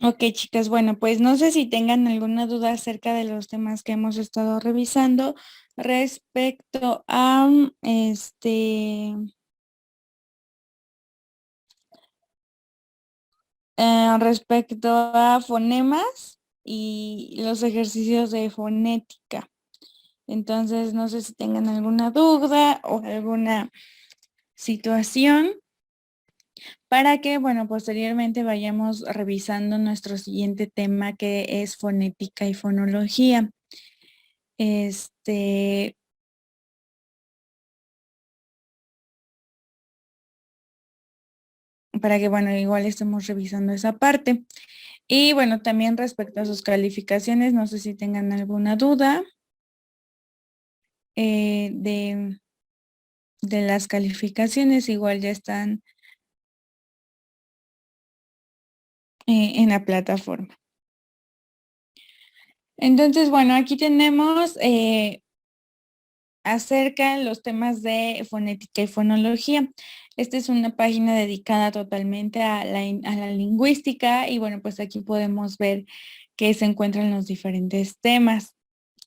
Ok, chicas, bueno, pues no sé si tengan alguna duda acerca de los temas que hemos estado revisando respecto a respecto a fonemas y los ejercicios de fonética. Entonces, no sé si tengan alguna duda o alguna situación para que, bueno, posteriormente vayamos revisando nuestro siguiente tema que es fonética y fonología. Este, para que, bueno, igual estemos revisando esa parte. Y bueno, también respecto a sus calificaciones, no sé si tengan alguna duda de las calificaciones, igual ya están en la plataforma. Entonces, bueno, aquí tenemos acerca de los temas de fonética y fonología. Esta es una página dedicada totalmente a la lingüística y bueno, pues aquí podemos ver que se encuentran los diferentes temas.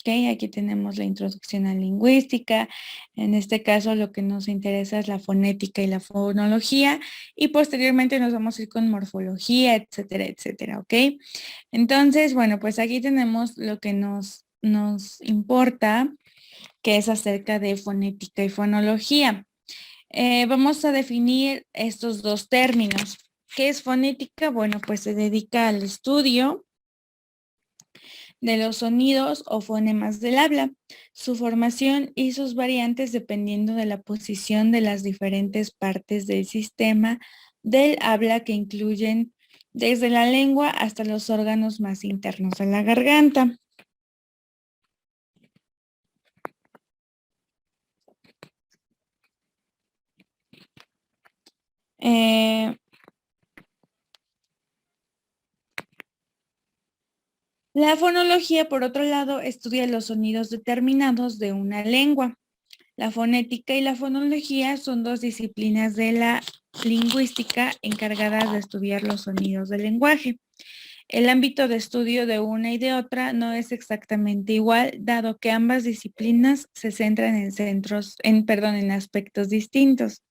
Ok, aquí tenemos la introducción a lingüística. En este caso, lo que nos interesa es la fonética y la fonología. Y posteriormente nos vamos a ir con morfología, etcétera, etcétera. Ok. Entonces, bueno, pues aquí tenemos lo que nos importa, que es acerca de fonética y fonología. Vamos a definir estos dos términos. ¿Qué es fonética? Bueno, pues se dedica al estudio de los sonidos o fonemas del habla, su formación y sus variantes dependiendo de la posición de las diferentes partes del sistema del habla que incluyen desde la lengua hasta los órganos más internos de la garganta. Eh, la fonología, por otro lado, estudia los sonidos determinados de una lengua. La fonética y la fonología son dos disciplinas de la lingüística encargadas de estudiar los sonidos del lenguaje. El ámbito de estudio de una y de otra no es exactamente igual, dado que ambas disciplinas se centran en aspectos distintos.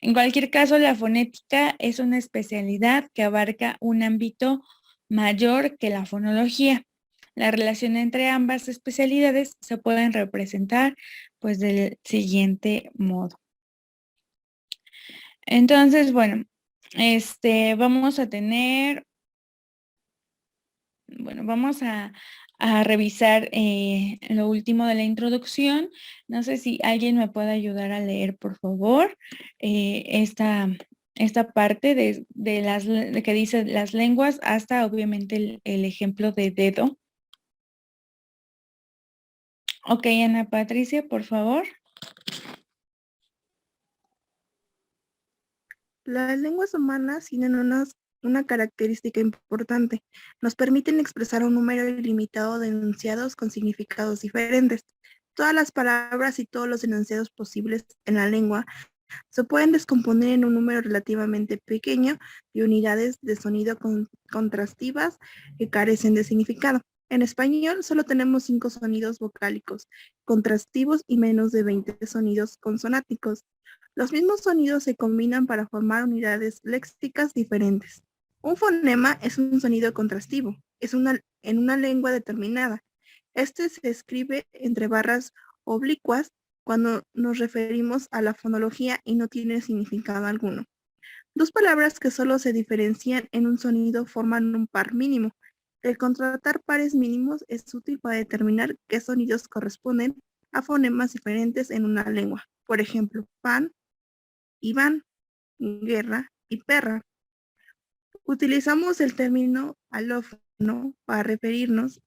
En cualquier caso, la fonética es una especialidad que abarca un ámbito mayor que la fonología. La relación entre ambas especialidades se pueden representar pues del siguiente modo. Entonces, bueno, vamos a tener, bueno, vamos a revisar lo último de la introducción. No sé si alguien me puede ayudar a leer, por favor, esta parte de que dice las lenguas hasta obviamente el ejemplo de dedo. Ok, Ana Patricia, por favor. Las lenguas humanas tienen una característica importante. Nos permiten expresar un número ilimitado de enunciados con significados diferentes. Todas las palabras y todos los enunciados posibles en la lengua se pueden descomponer en un número relativamente pequeño de unidades de sonido contrastivas que carecen de significado. En español solo tenemos 5 sonidos vocálicos contrastivos y menos de 20 sonidos consonáticos. Los mismos sonidos se combinan para formar unidades léxicas diferentes. Un fonema es un sonido contrastivo, en una lengua determinada. Este se escribe entre barras oblicuas cuando nos referimos a la fonología y no tiene significado alguno. Dos palabras que solo se diferencian en un sonido forman un par mínimo. El contratar pares mínimos es útil para determinar qué sonidos corresponden a fonemas diferentes en una lengua. Por ejemplo, pan, Iván, guerra y perra. Utilizamos el término alófono para referirnos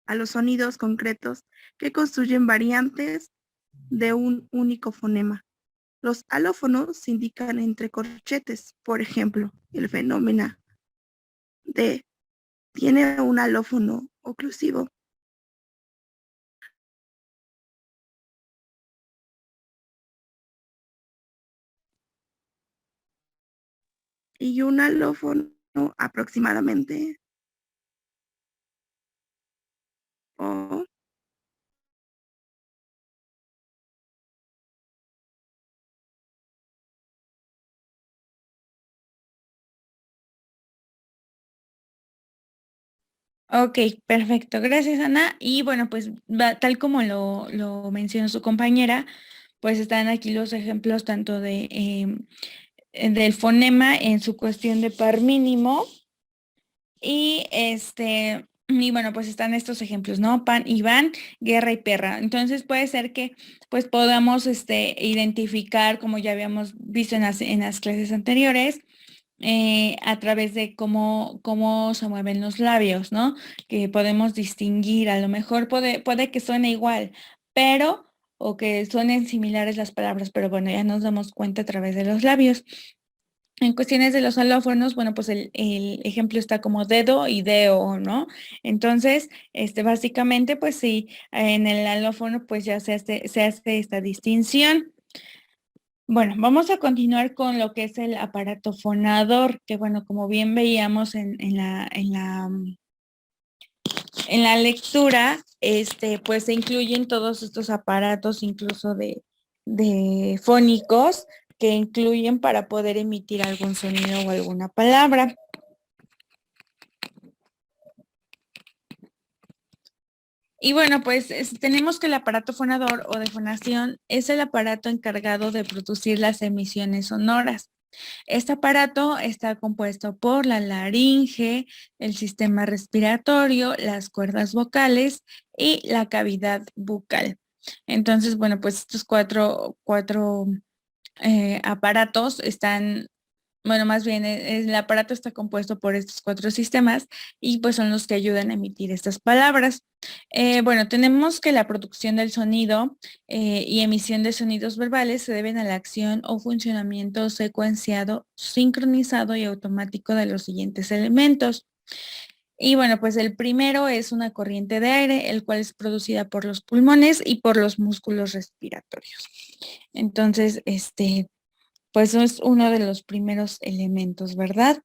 a los sonidos concretos que construyen variantes de un único fonema. Los alófonos se indican entre corchetes, por ejemplo, el fenómeno de tiene un alófono oclusivo y un alófono aproximadamente. O Ok, perfecto. Gracias, Ana. Y bueno, pues tal como lo mencionó su compañera, pues están aquí los ejemplos tanto del fonema en su cuestión de par mínimo y bueno, pues están estos ejemplos, ¿no? Pan y van, guerra y perra. Entonces puede ser que pues podamos identificar, como ya habíamos visto en las clases anteriores, a través de cómo se mueven los labios, ¿no? Que podemos distinguir, a lo mejor puede que suene igual, pero, o que suenen similares las palabras, pero bueno, ya nos damos cuenta a través de los labios. En cuestiones de los alófonos, bueno, pues el ejemplo está como dedo y deo, ¿no? Entonces, básicamente, pues sí, en el alófono pues ya se hace esta distinción. Bueno, vamos a continuar con lo que es el aparato fonador, que bueno, como bien veíamos en la lectura, pues se incluyen todos estos aparatos, incluso de fónicos, que incluyen para poder emitir algún sonido o alguna palabra. Y bueno, pues tenemos que el aparato fonador o de fonación es el aparato encargado de producir las emisiones sonoras. Este aparato está compuesto por la laringe, el sistema respiratorio, las cuerdas vocales y la cavidad bucal. Entonces, bueno, pues estos cuatro aparatos están, bueno, más bien el aparato está compuesto por estos cuatro sistemas y pues son los que ayudan a emitir estas palabras. Bueno, tenemos que la producción del sonido y emisión de sonidos verbales se deben a la acción o funcionamiento secuenciado, sincronizado y automático de los siguientes elementos. Y bueno, pues el primero es una corriente de aire, el cual es producida por los pulmones y por los músculos respiratorios. Entonces, pues es uno de los primeros elementos, ¿verdad?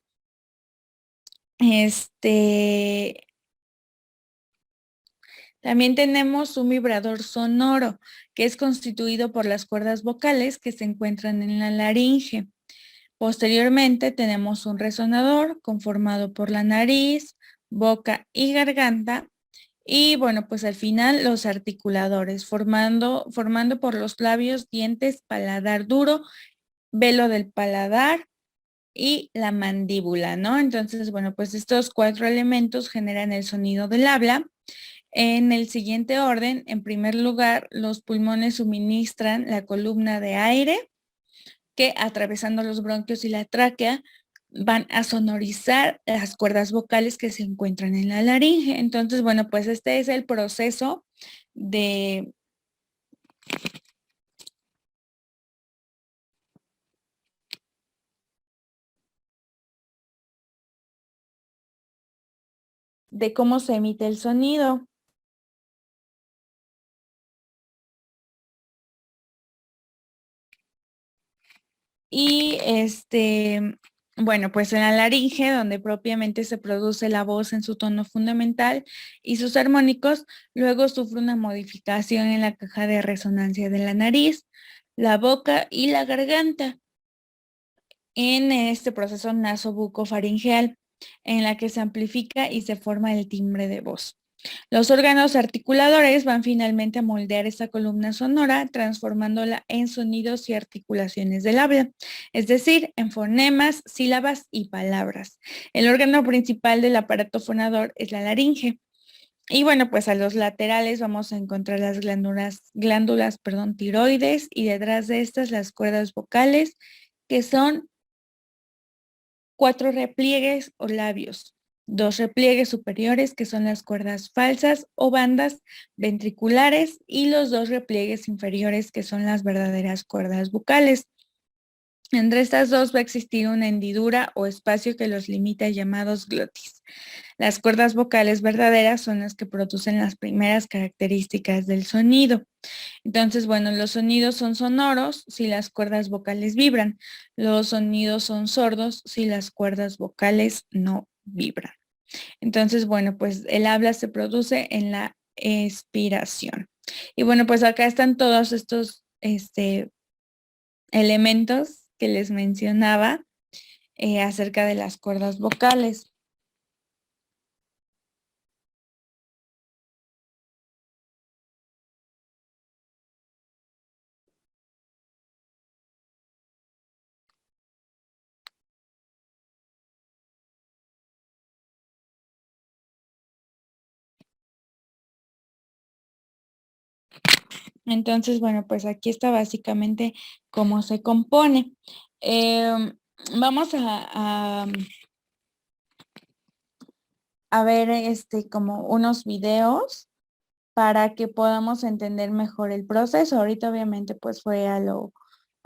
Este, También tenemos un vibrador sonoro, que es constituido por las cuerdas vocales que se encuentran en la laringe. Posteriormente tenemos un resonador conformado por la nariz, boca y garganta. Y bueno, pues al final los articuladores, formando por los labios, dientes, paladar duro, velo del paladar y la mandíbula, ¿no? Entonces, bueno, pues estos cuatro elementos generan el sonido del habla. En el siguiente orden, en primer lugar, los pulmones suministran la columna de aire que atravesando los bronquios y la tráquea van a sonorizar las cuerdas vocales que se encuentran en la laringe. Entonces, bueno, pues este es el proceso de, de cómo se emite el sonido. Y bueno, pues en la laringe, donde propiamente se produce la voz en su tono fundamental y sus armónicos, luego sufre una modificación en la caja de resonancia de la nariz, la boca y la garganta, en este proceso nasobucofaringeal, en la que se amplifica y se forma el timbre de voz. Los órganos articuladores van finalmente a moldear esta columna sonora, transformándola en sonidos y articulaciones del habla, es decir, en fonemas, sílabas y palabras. El órgano principal del aparato fonador es la laringe. Y bueno, pues a los laterales vamos a encontrar las glándulas, tiroides, y detrás de estas las cuerdas vocales, que son 4 repliegues o labios, 2 repliegues superiores que son las cuerdas falsas o bandas ventriculares y los 2 repliegues inferiores que son las verdaderas cuerdas bucales. Entre estas dos va a existir una hendidura o espacio que los limita, llamados glotis. Las cuerdas vocales verdaderas son las que producen las primeras características del sonido. Entonces, bueno, los sonidos son sonoros si las cuerdas vocales vibran. Los sonidos son sordos si las cuerdas vocales no vibran. Entonces, bueno, pues el habla se produce en la expiración. Y bueno, pues acá están todos estos elementos que les mencionaba acerca de las cuerdas vocales. Entonces, bueno, pues aquí está básicamente cómo se compone. Vamos a ver como unos videos para que podamos entender mejor el proceso. Ahorita obviamente pues fue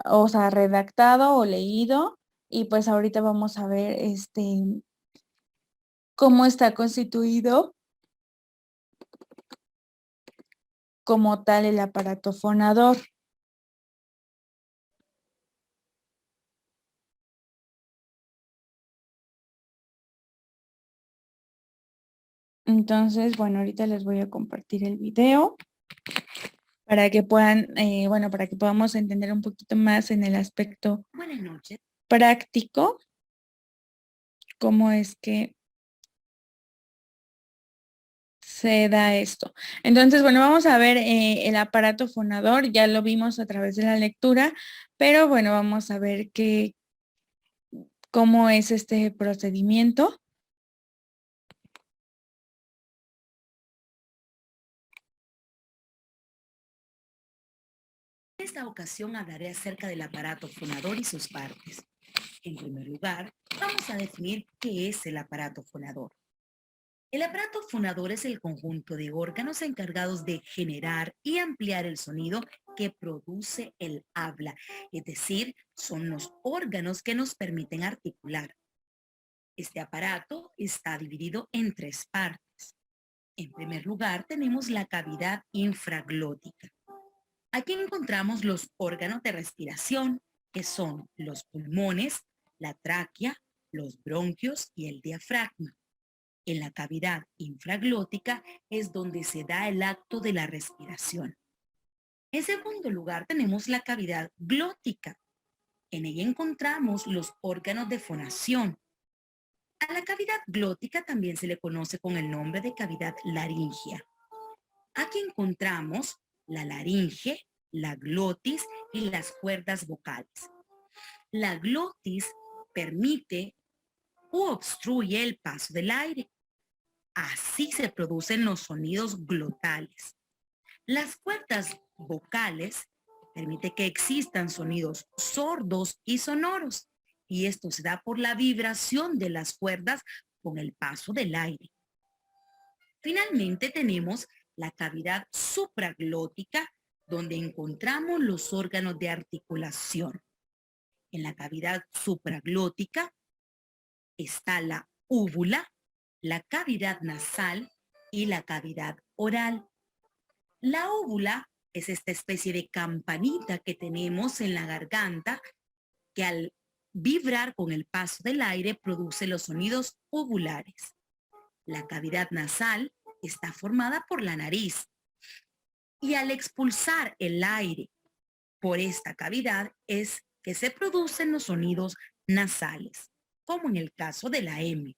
o sea, redactado o leído y pues ahorita vamos a ver cómo está constituido como tal el aparato fonador. Entonces, bueno, ahorita les voy a compartir el video para que puedan, bueno, para que podamos entender un poquito más en el aspecto práctico cómo es que se da esto. Entonces, bueno, vamos a ver el aparato fonador, ya lo vimos a través de la lectura, pero bueno, vamos a ver cómo es este procedimiento. En esta ocasión hablaré acerca del aparato fonador y sus partes. En primer lugar, vamos a definir qué es el aparato fonador. El aparato fonador es el conjunto de órganos encargados de generar y ampliar el sonido que produce el habla, es decir, son los órganos que nos permiten articular. Este aparato está dividido en tres partes. En primer lugar, tenemos la cavidad infraglótica. Aquí encontramos los órganos de respiración, que son los pulmones, la tráquea, los bronquios y el diafragma. En la cavidad infraglótica es donde se da el acto de la respiración. En segundo lugar, tenemos la cavidad glótica. En ella encontramos los órganos de fonación. A la cavidad glótica también se le conoce con el nombre de cavidad laringea. Aquí encontramos la laringe, la glotis y las cuerdas vocales. La glotis permite u obstruye el paso del aire. Así se producen los sonidos glotales. Las cuerdas vocales permiten que existan sonidos sordos y sonoros, y esto se da por la vibración de las cuerdas con el paso del aire. Finalmente tenemos la cavidad supraglótica, donde encontramos los órganos de articulación. En la cavidad supraglótica está la úvula, la cavidad nasal y la cavidad oral. La úvula es esta especie de campanita que tenemos en la garganta que al vibrar con el paso del aire produce los sonidos uvulares. La cavidad nasal está formada por la nariz y al expulsar el aire por esta cavidad es que se producen los sonidos nasales, como en el caso de la M.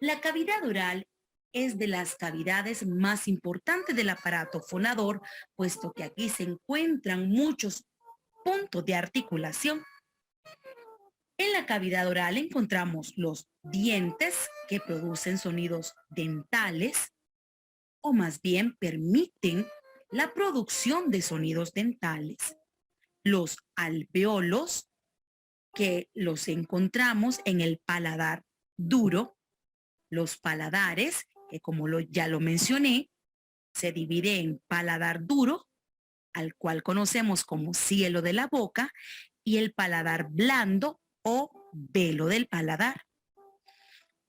La cavidad oral es de las cavidades más importantes del aparato fonador, puesto que aquí se encuentran muchos puntos de articulación. En la cavidad oral encontramos los dientes que producen sonidos dentales, o más bien permiten la producción de sonidos dentales. Los alveolos, que los encontramos en el paladar duro. Los paladares, que como ya lo mencioné, se divide en paladar duro, al cual conocemos como cielo de la boca, y el paladar blando o velo del paladar,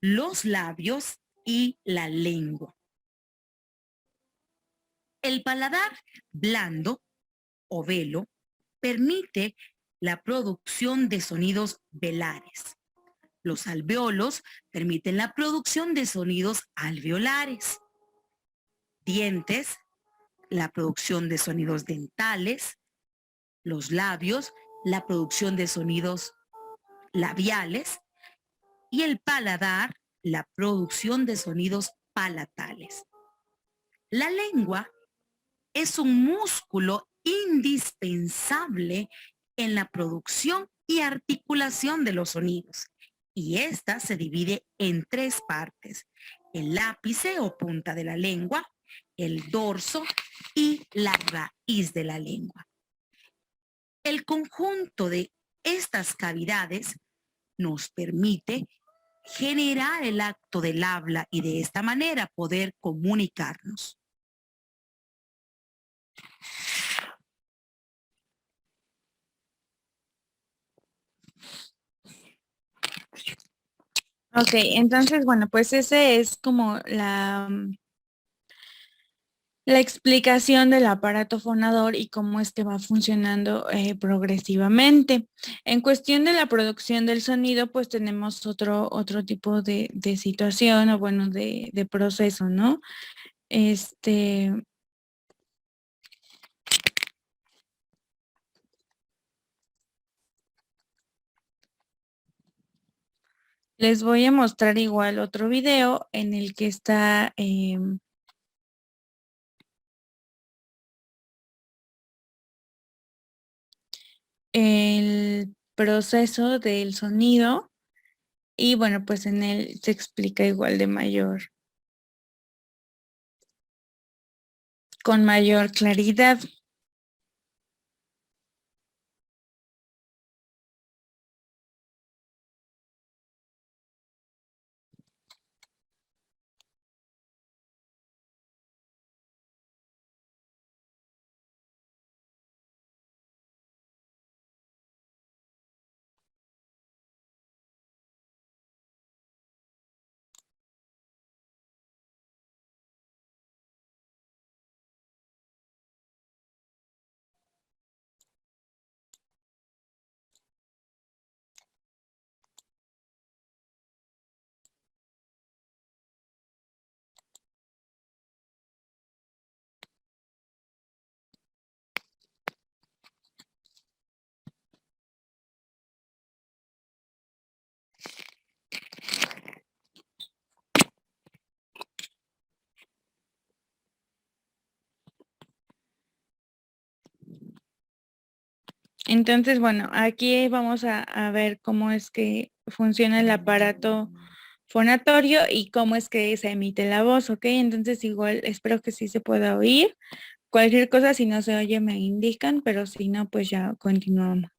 los labios y la lengua. El paladar blando o velo permite la producción de sonidos velares. Los alvéolos permiten la producción de sonidos alveolares. Dientes, la producción de sonidos dentales. Los labios, la producción de sonidos labiales. Y el paladar, la producción de sonidos palatales. La lengua es un músculo indispensable en la producción y articulación de los sonidos. Y esta se divide en 3 partes: el ápice o punta de la lengua, el dorso y la raíz de la lengua. El conjunto de estas cavidades nos permite generar el acto del habla y de esta manera poder comunicarnos. Ok, entonces, bueno, pues ese es como la explicación del aparato fonador y cómo es que va funcionando progresivamente. En cuestión de la producción del sonido, pues tenemos otro tipo de situación o bueno, de proceso, ¿no? Les voy a mostrar igual otro video en el que está el proceso del sonido y bueno, pues en él se explica igual con mayor claridad. Entonces, bueno, aquí vamos a ver cómo es que funciona el aparato fonatorio y cómo es que se emite la voz, ¿ok? Entonces, igual espero que sí se pueda oír. Cualquier cosa, si no se oye, me indican, pero si no, pues ya continuamos.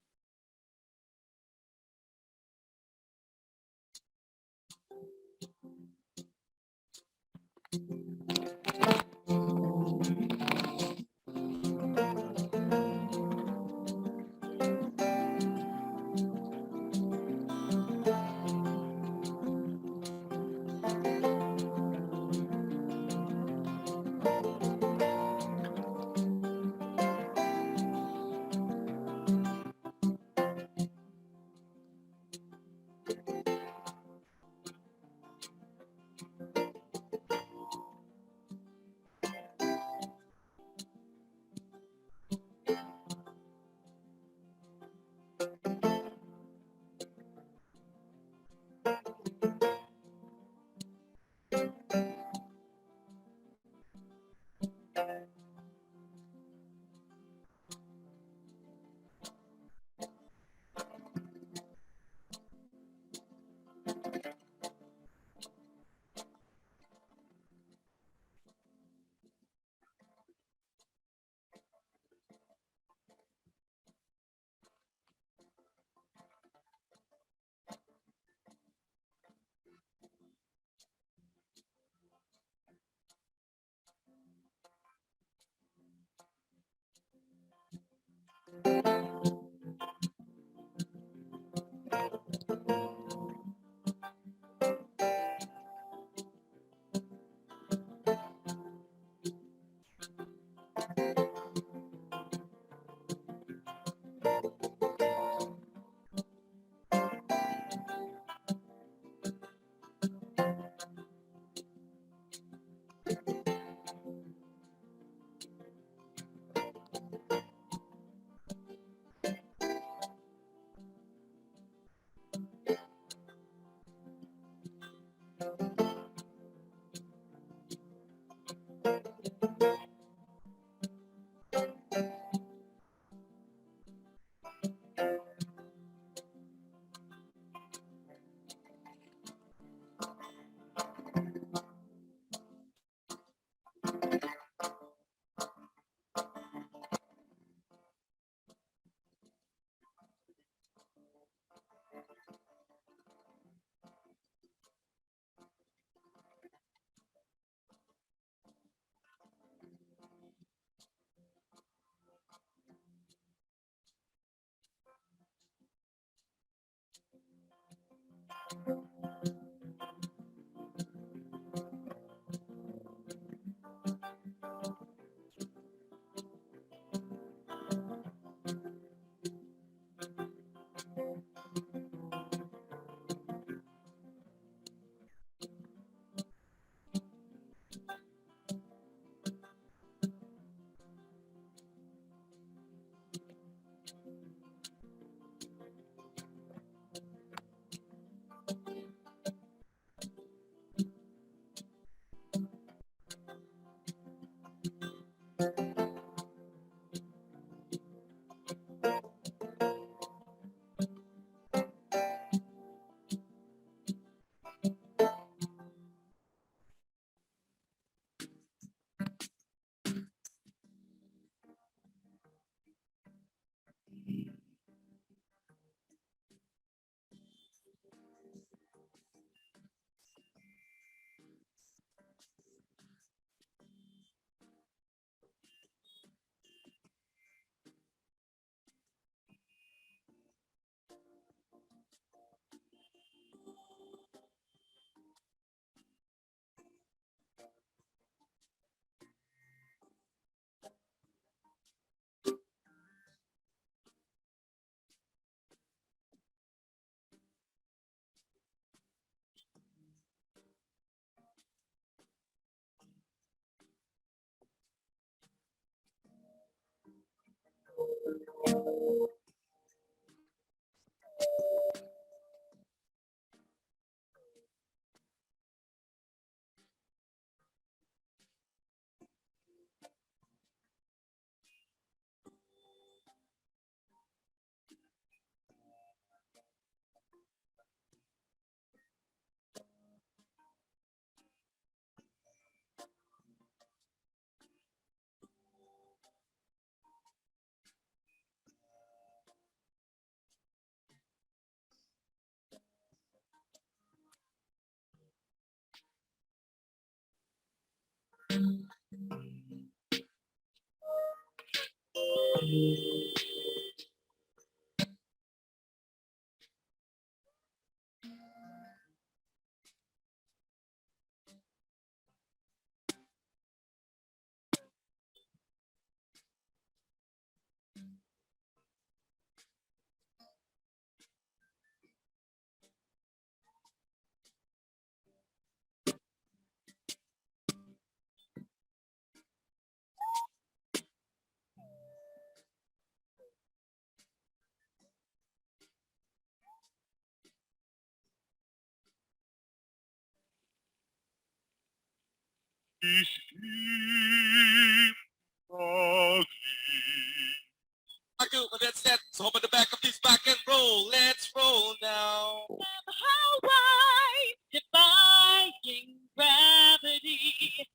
I do, but that's that. So hop in the back of this back and roll. Let's roll now. How I defying gravity.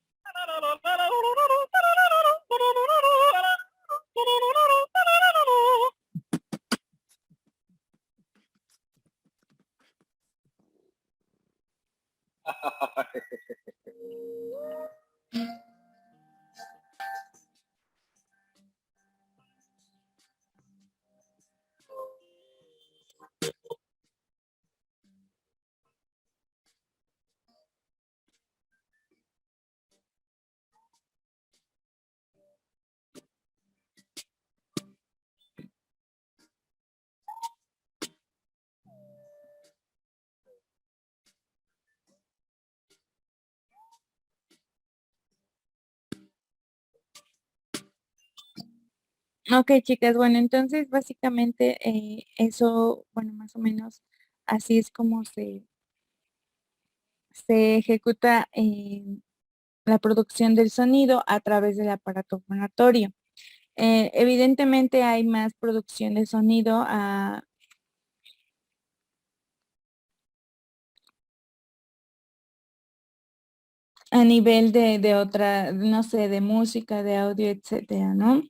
Ok, chicas, bueno, entonces básicamente eso, bueno, más o menos así es como se ejecuta la producción del sonido a través del aparato fonatorio. Evidentemente hay más producción de sonido a nivel de otra, no sé, de música, de audio, etcétera, ¿no?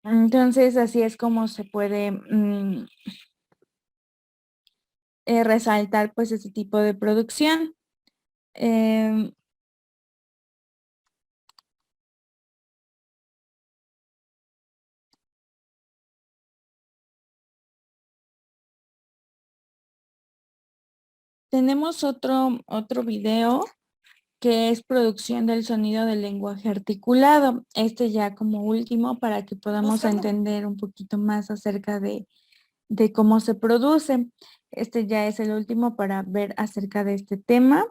Entonces, así es como se puede resaltar pues ese tipo de producción. Em, Tenemos otro video que es producción del sonido del lenguaje articulado. Este ya como último para que podamos entender un poquito más acerca de cómo se produce. Este ya es el último para ver acerca de este tema.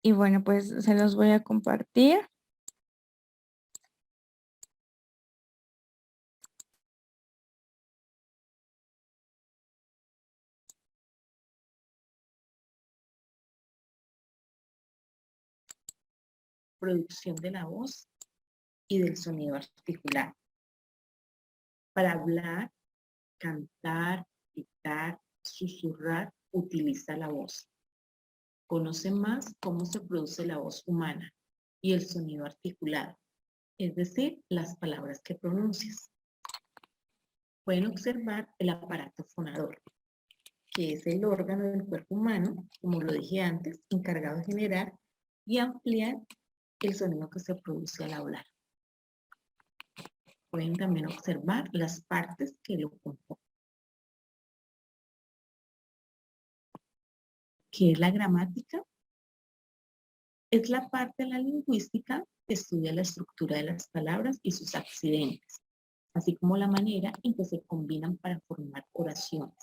Y bueno, pues se los voy a compartir. Producción de la voz y del sonido articular. Para hablar, cantar, dictar, susurrar, utiliza la voz. Conoce más cómo se produce la voz humana y el sonido articulado, es decir, las palabras que pronuncias. Pueden observar el aparato fonador, que es el órgano del cuerpo humano, como lo dije antes, encargado de generar y ampliar el sonido que se produce al hablar. Pueden también observar las partes que lo componen. ¿Qué es la gramática? Es la parte de la lingüística que estudia la estructura de las palabras y sus accidentes, así como la manera en que se combinan para formar oraciones.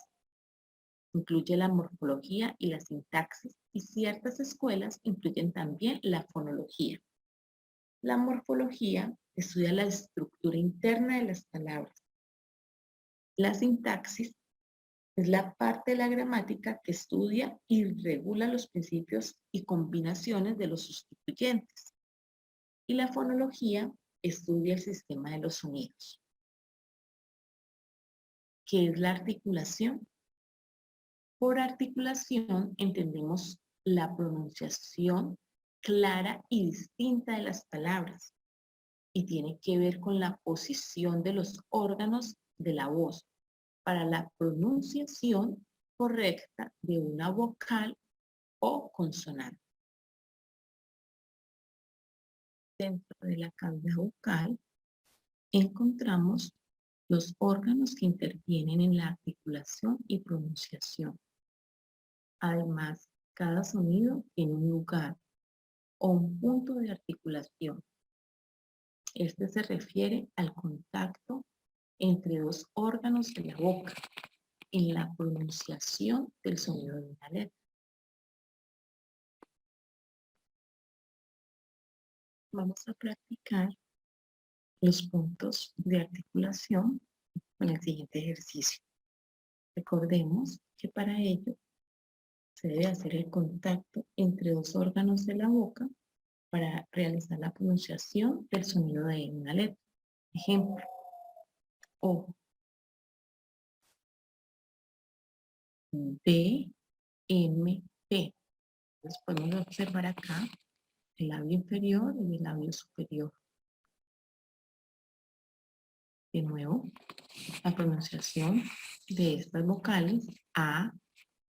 Incluye la morfología y la sintaxis, y ciertas escuelas incluyen también la fonología. La morfología estudia la estructura interna de las palabras. La sintaxis es la parte de la gramática que estudia y regula los principios y combinaciones de los sustituyentes. Y la fonología estudia el sistema de los sonidos. ¿Qué es la articulación? Por articulación entendemos la pronunciación clara y distinta de las palabras y tiene que ver con la posición de los órganos de la voz para la pronunciación correcta de una vocal o consonante. Dentro de la cavidad vocal encontramos los órganos que intervienen en la articulación y pronunciación. Además, cada sonido tiene un lugar o un punto de articulación. Este se refiere al contacto entre dos órganos de la boca en la pronunciación del sonido de una letra. Vamos a practicar los puntos de articulación con el siguiente ejercicio. Recordemos que para ello se debe hacer el contacto entre dos órganos de la boca para realizar la pronunciación del sonido de una letra. Ejemplo, O, D, M, P. Entonces podemos observar acá el labio inferior y el labio superior. De nuevo, la pronunciación de estas vocales A,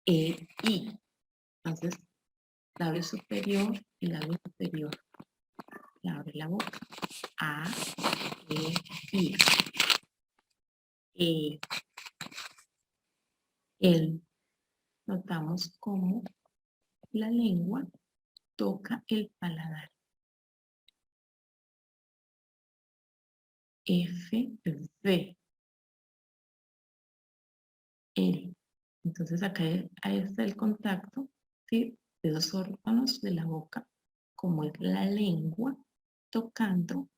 E, I. Entonces, labio superior y labio superior. Y abre la boca. A, E, I. El. Notamos cómo la lengua toca el paladar. F, V. L. Entonces acá ahí está el contacto, ¿sí?, de dos órganos de la boca, como es la lengua tocando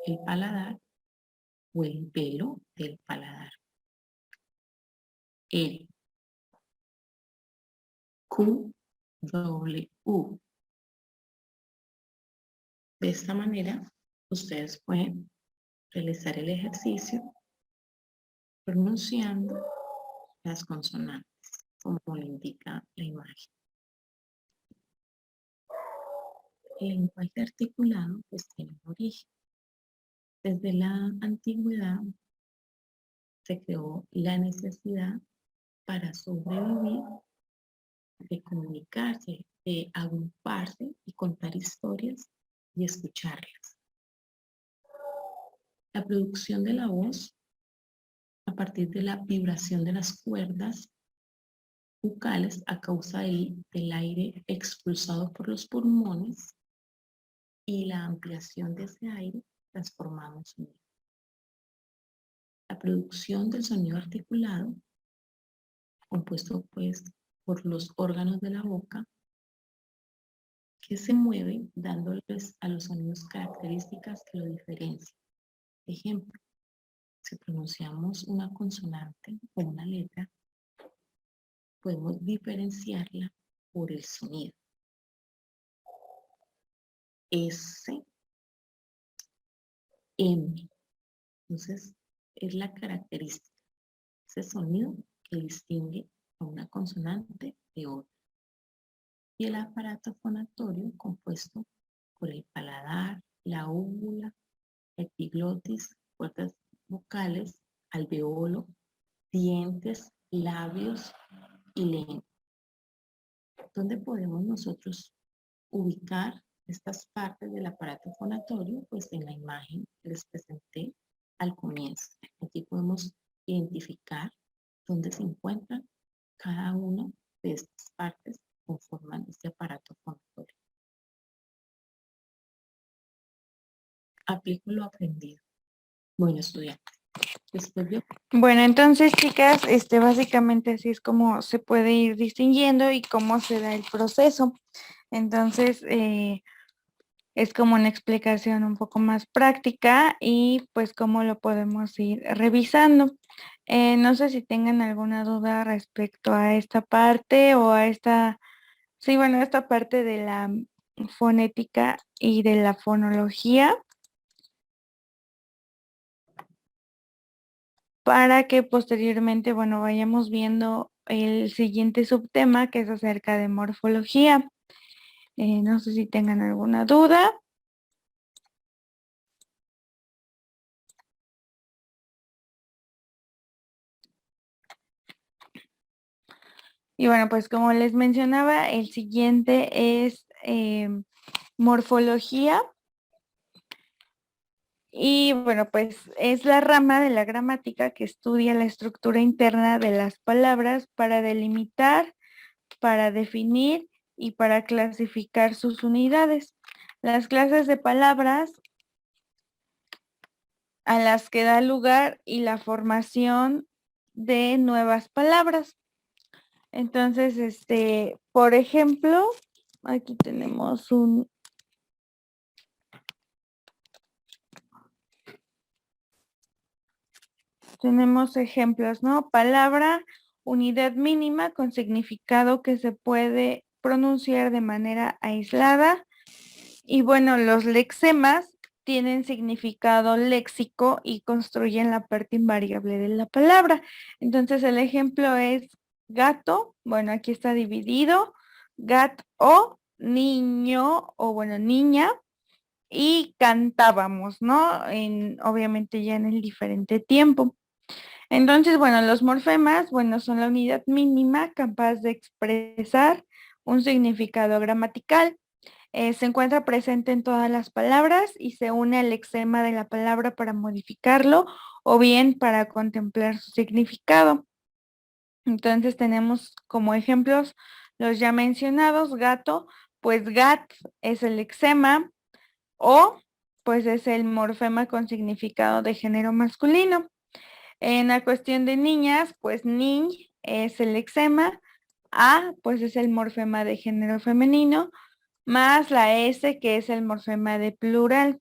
el paladar o el velo del paladar. L. Q, W. De esta manera, ustedes pueden realizar el ejercicio pronunciando las consonantes, como lo indica la imagen. El lenguaje articulado pues tiene un origen. Desde la antigüedad se creó la necesidad para sobrevivir de comunicarse, de agruparse y contar historias y escucharlas. La producción de la voz a partir de la vibración de las cuerdas bucales a causa del aire expulsado por los pulmones y la ampliación de ese aire transformado en sonido. La producción del sonido articulado, compuesto pues por los órganos de la boca, que se mueven dándoles a los sonidos características que lo diferencian. Ejemplo, si pronunciamos una consonante o una letra, podemos diferenciarla por el sonido. S, M. Entonces, es la característica, ese sonido que distingue a una consonante de otra. Y el aparato fonatorio compuesto por el paladar, la úvula, epiglotis, cuerdas vocales, alveolo, dientes, labios y lengua. ¿Dónde podemos nosotros ubicar estas partes del aparato fonatorio? Pues en la imagen que les presenté al comienzo. Aquí podemos identificar dónde se encuentran cada una de estas partes que conforman este aparato fonatorio. Aplico lo aprendido. Bueno, estudiantes. Después de... Bueno, entonces, chicas, básicamente así es como se puede ir distinguiendo y cómo se da el proceso. Entonces, es como una explicación un poco más práctica y pues cómo lo podemos ir revisando. No sé si tengan alguna duda respecto a esta parte o a esta parte de la fonética y de la fonología, para que posteriormente, bueno, vayamos viendo el siguiente subtema, que es acerca de morfología. No sé si tengan alguna duda. Y bueno, pues como les mencionaba, el siguiente es morfología. Y bueno, pues es la rama de la gramática que estudia la estructura interna de las palabras para delimitar, para definir y para clasificar sus unidades. Las clases de palabras a las que da lugar y la formación de nuevas palabras. Entonces, por ejemplo, aquí tenemos ejemplos, ¿no? Palabra, unidad mínima con significado que se puede pronunciar de manera aislada. Y bueno, los lexemas tienen significado léxico y construyen la parte invariable de la palabra. Entonces el ejemplo es gato, bueno, aquí está dividido, gato, niño o bueno, niña, y cantábamos, ¿no? Obviamente ya en el diferente tiempo. Entonces, bueno, los morfemas, bueno, son la unidad mínima capaz de expresar un significado gramatical. Se encuentra presente en todas las palabras y se une al lexema de la palabra para modificarlo o bien para contemplar su significado. Entonces tenemos como ejemplos los ya mencionados, gato, pues gat es el lexema o pues es el morfema con significado de género masculino. En la cuestión de niñas, pues niñ es el lexema, a pues es el morfema de género femenino, más la S que es el morfema de plural.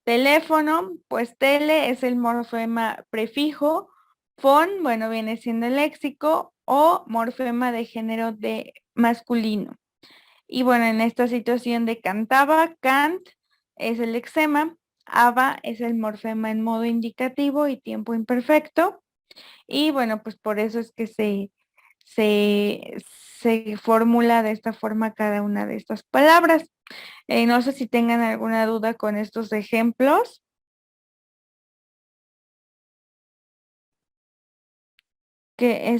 Teléfono, pues tele es el morfema prefijo, fon, bueno, viene siendo el léxico o morfema de género de masculino. Y bueno, en esta situación de cantaba, cant es el lexema, aba es el morfema en modo indicativo y tiempo imperfecto. Y bueno, pues por eso es que se formula de esta forma cada una de estas palabras. No sé si tengan alguna duda con estos ejemplos. Que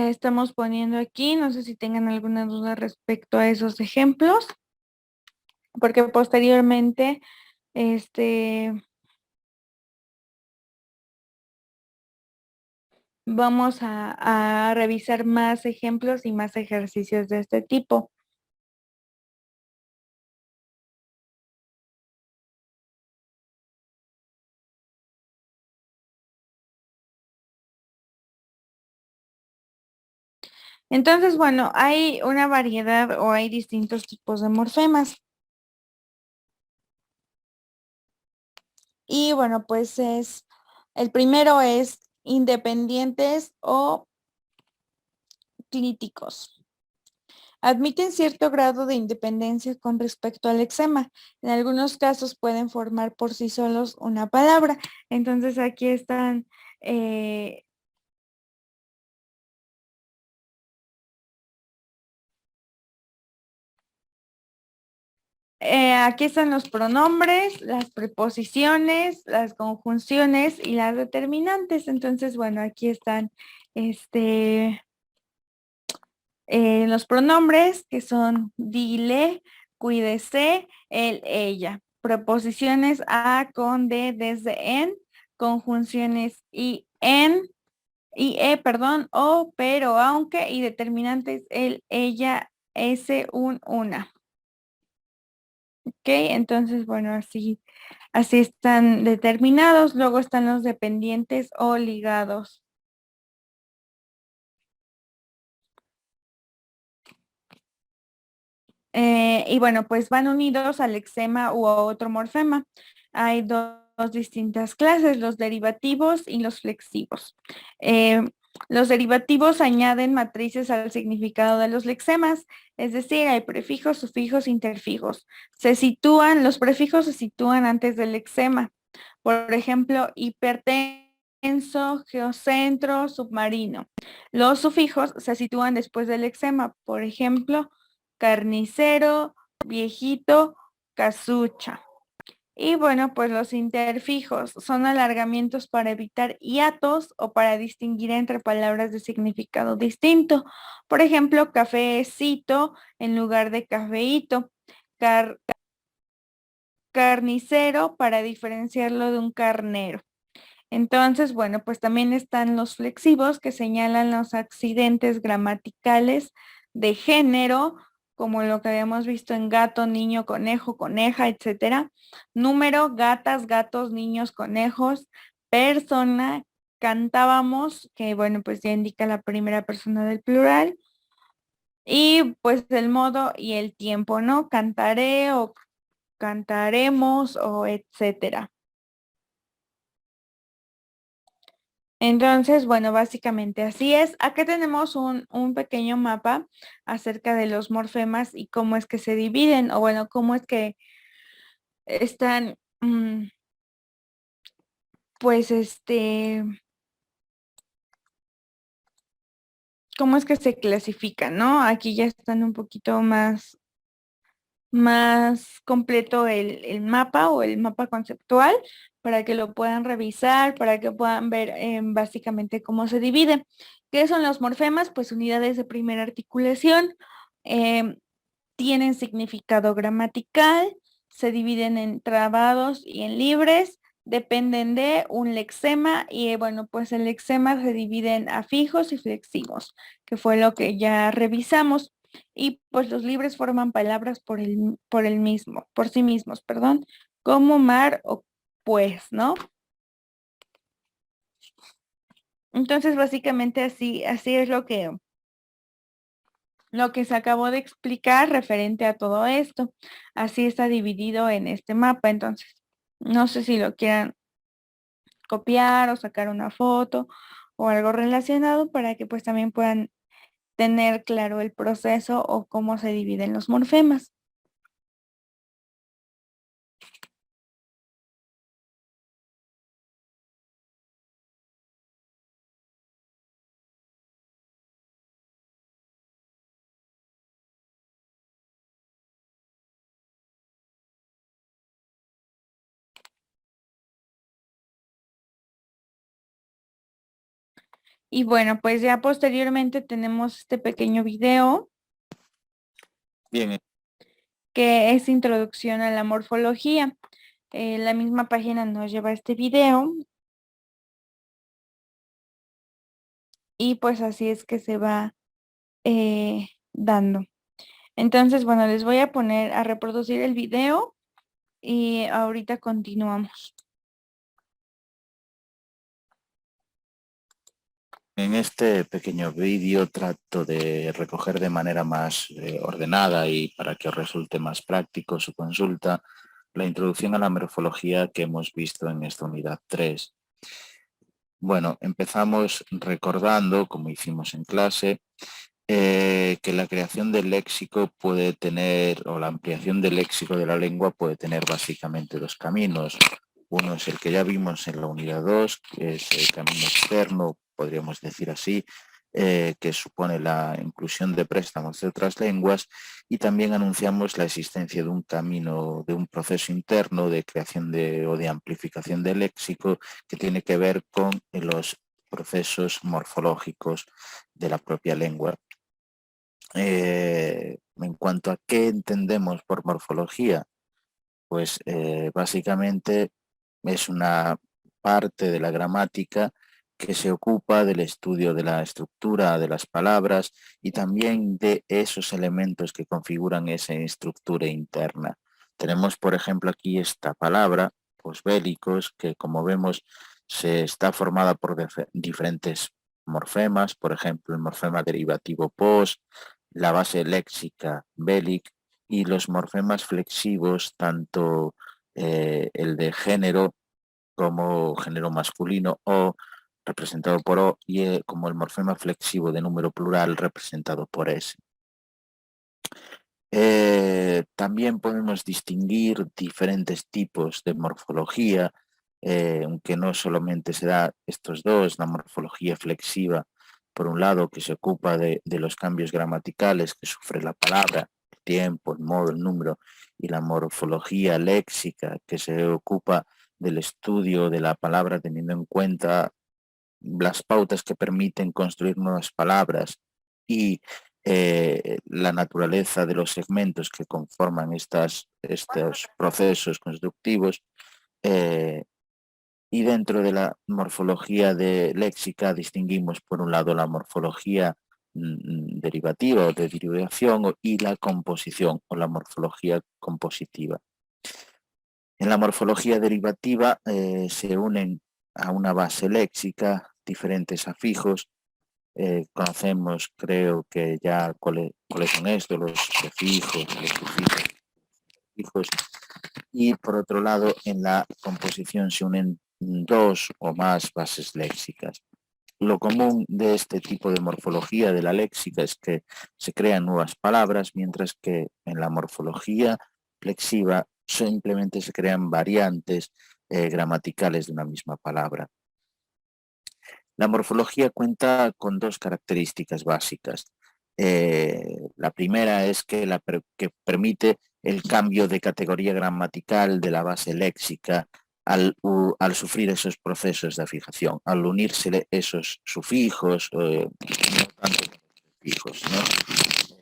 estamos poniendo aquí. No sé si tengan alguna duda respecto a esos ejemplos, porque posteriormente, vamos a revisar más ejemplos y más ejercicios de este tipo. Entonces, bueno, hay una variedad o hay distintos tipos de morfemas. Y bueno, pues el primero es independientes o clíticos. Admiten cierto grado de independencia con respecto al lexema. En algunos casos pueden formar por sí solos una palabra. Entonces aquí están aquí están los pronombres, las preposiciones, las conjunciones y las determinantes. Entonces, bueno, aquí están los pronombres que son dile, cuídese, él, ella. Preposiciones a, con, de, desde, en. Conjunciones perdón, o, pero, aunque. Y determinantes él, ella, ese, un, una. Ok, entonces, bueno, así están determinados. Luego están los dependientes o ligados. Y bueno, pues van unidos al lexema u a otro morfema. Hay dos distintas clases, los derivativos y los flexivos. Los derivativos añaden matrices al significado de los lexemas, es decir, hay prefijos, sufijos, interfijos. Los prefijos se sitúan antes del lexema. Por ejemplo, hipertenso, geocentro, submarino. Los sufijos se sitúan después del lexema. Por ejemplo, carnicero, viejito, casucha. Y bueno, pues los interfijos son alargamientos para evitar hiatos o para distinguir entre palabras de significado distinto. Por ejemplo, cafecito en lugar de cafeíto. Carnicero para diferenciarlo de un carnero. Entonces, bueno, pues también están los flexivos que señalan los accidentes gramaticales de género, como lo que habíamos visto en gato, niño, conejo, coneja, etcétera. Número, gatas, gatos, niños, conejos. Persona, cantábamos, que bueno, pues ya indica la primera persona del plural. Y pues el modo y el tiempo, ¿no? Cantaré o cantaremos o etcétera. Entonces, bueno, básicamente así es. Acá tenemos un pequeño mapa acerca de los morfemas y cómo es que se dividen, o bueno, cómo es que están, pues cómo es que se clasifican, ¿no? Aquí ya están un poquito más completo el mapa o el mapa conceptual para que lo puedan revisar, para que puedan ver básicamente cómo se divide. ¿Qué son los morfemas? Pues unidades de primera articulación, tienen significado gramatical, se dividen en trabados y en libres, dependen de un lexema y bueno, pues el lexema se divide en afijos y flexivos, que fue lo que ya revisamos. Y pues los libres forman palabras por sí mismos, perdón, como mar o pues, ¿no? Entonces, básicamente así es lo que se acabó de explicar referente a todo esto. Así está dividido en este mapa. Entonces, no sé si lo quieran copiar o sacar una foto o algo relacionado para que pues también puedan tener claro el proceso o cómo se dividen los morfemas. Y bueno, pues ya posteriormente tenemos este pequeño video Bien, que es introducción a la morfología. La misma página nos lleva a este video y pues así es que se va dando. Entonces, bueno, les voy a poner a reproducir el video y ahorita continuamos. en este pequeño vídeo trato de recoger de manera más ordenada y para que os resulte más práctico su consulta, la introducción a la morfología que hemos visto en esta unidad 3. Bueno, empezamos recordando, como hicimos en clase, que la creación del léxico puede tener, o la ampliación del léxico de la lengua puede tener básicamente dos caminos. Uno es el que ya vimos en la unidad 2, que es el camino externo, podríamos decir así, que supone la inclusión de préstamos de otras lenguas, y también anunciamos la existencia de un camino, de un proceso interno de creación o de amplificación del léxico que tiene que ver con los procesos morfológicos de la propia lengua. En cuanto a qué entendemos por morfología, pues básicamente es una parte de la gramática que se ocupa del estudio de la estructura de las palabras y también de esos elementos que configuran esa estructura interna. Tenemos, por ejemplo, aquí esta palabra, posbélicos, que como vemos se está formada por diferentes morfemas, por ejemplo, el morfema derivativo pos, la base léxica bélic y los morfemas flexivos, tanto el de género como género masculino o representado por O, y E como el morfema flexivo de número plural representado por S. También podemos distinguir diferentes tipos de morfología, aunque no solamente se da estos dos, la morfología flexiva, por un lado, que se ocupa de los cambios gramaticales que sufre la palabra, el tiempo, el modo, el número, y la morfología léxica, que se ocupa del estudio de la palabra teniendo en cuenta las pautas que permiten construir nuevas palabras y la naturaleza de los segmentos que conforman estos procesos constructivos. Y dentro de la morfología léxica distinguimos por un lado la morfología derivativa o de derivación y la composición o la morfología compositiva. En la morfología derivativa se unen a una base léxica diferentes afijos. Conocemos, creo que ya cuáles son estos, los prefijos, los sufijos. Y por otro lado, en la composición se unen dos o más bases léxicas. Lo común de este tipo de morfología de la léxica es que se crean nuevas palabras, mientras que en la morfología flexiva simplemente se crean variantes gramaticales de una misma palabra. La morfología cuenta con dos características básicas. La primera es que permite el cambio de categoría gramatical de la base léxica al sufrir esos procesos de fijación, al unirse esos sufijos, no tanto sufijos, ¿no?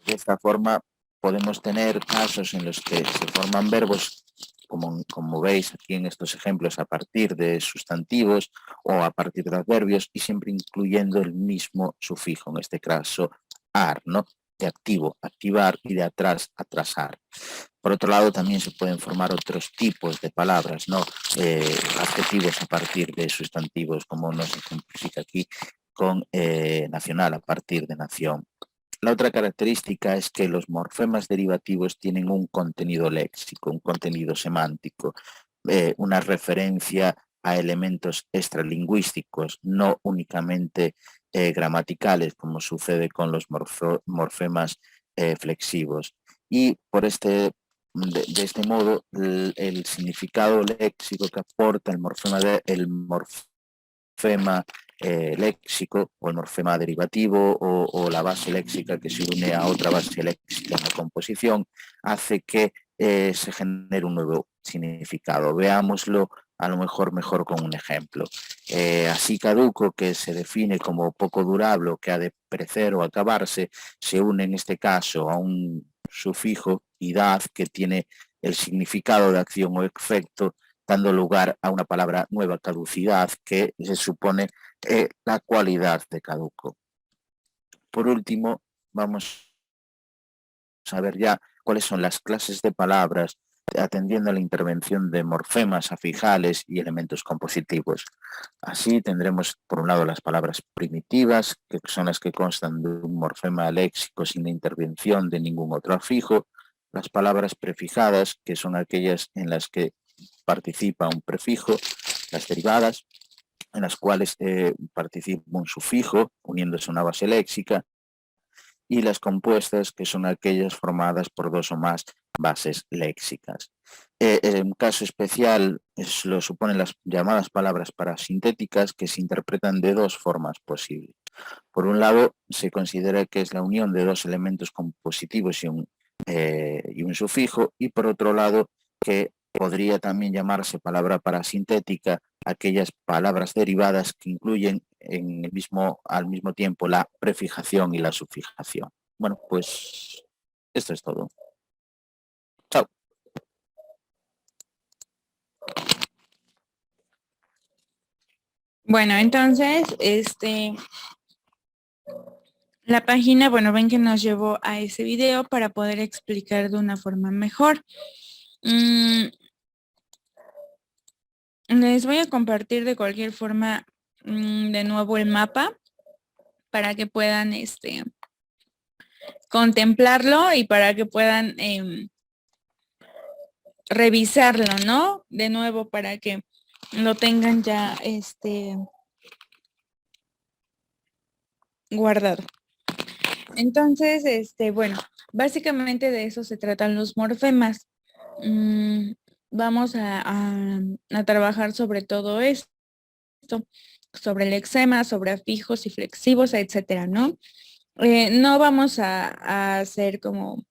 De esta forma podemos tener casos en los que se forman verbos, como veis aquí en estos ejemplos, a partir de sustantivos o a partir de adverbios y siempre incluyendo el mismo sufijo, en este caso ar, ¿no? De activo, activar, y de atrás, atrasar. Por otro lado, también se pueden formar otros tipos de palabras, ¿no? Adjetivos a partir de sustantivos, como nos ejemplifica aquí con nacional, a partir de nación. La otra característica es que los morfemas derivativos tienen un contenido léxico, un contenido semántico, una referencia a elementos extralingüísticos, no únicamente gramaticales, como sucede con los morfemas flexivos. Y de este modo, el significado léxico que aporta el morfema léxico o el morfema derivativo o la base léxica que se une a otra base léxica en la composición hace que se genere un nuevo significado. Veámoslo a lo mejor con un ejemplo. Así caduco, que se define como poco durable, que ha de perecer o acabarse, se une en este caso a un sufijo idad que tiene el significado de acción o efecto, dando lugar a una palabra nueva, caducidad, que se supone la cualidad de caduco. Por último, vamos a ver ya cuáles son las clases de palabras atendiendo a la intervención de morfemas afijales y elementos compositivos. Así tendremos por un lado las palabras primitivas, que son las que constan de un morfema léxico sin la intervención de ningún otro afijo, las palabras prefijadas, que son aquellas en las que participa un prefijo, las derivadas, en las cuales participa un sufijo uniéndose a una base léxica, y las compuestas, que son aquellas formadas por dos o más bases léxicas. En un caso especial lo suponen las llamadas palabras parasintéticas, que se interpretan de dos formas posibles. Por un lado, se considera que es la unión de dos elementos compositivos y un sufijo, y por otro lado, que podría también llamarse palabra parasintética aquellas palabras derivadas que incluyen al mismo tiempo la prefijación y la sufijación. Bueno, pues esto es todo. Chao. Bueno, entonces, la página, bueno, ven que nos llevó a ese video para poder explicar de una forma mejor. Les voy a compartir de cualquier forma de nuevo el mapa para que puedan contemplarlo y para que puedan revisarlo, ¿no? De nuevo para que lo tengan ya guardado. Entonces, bueno, básicamente de eso se tratan los morfemas. Vamos a trabajar sobre todo esto, sobre el lexema, sobre afijos y flexivos, etcétera, ¿no? No vamos a hacer como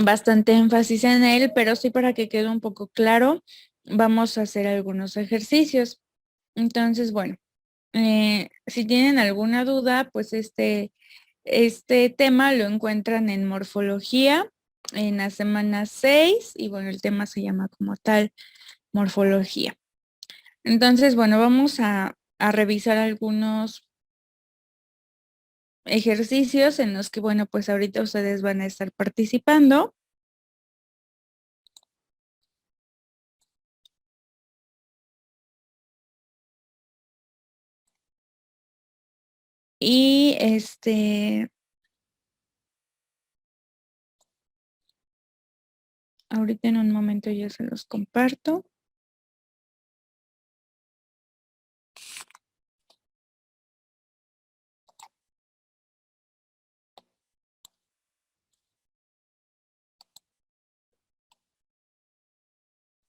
bastante énfasis en él, pero sí para que quede un poco claro, vamos a hacer algunos ejercicios. Entonces, bueno, si tienen alguna duda, pues este tema lo encuentran en morfología en la semana 6 y bueno, el tema se llama como tal morfología. Entonces, bueno, vamos a revisar algunos ejercicios en los que, bueno, pues ahorita ustedes van a estar participando. Y ahorita en un momento yo se los comparto.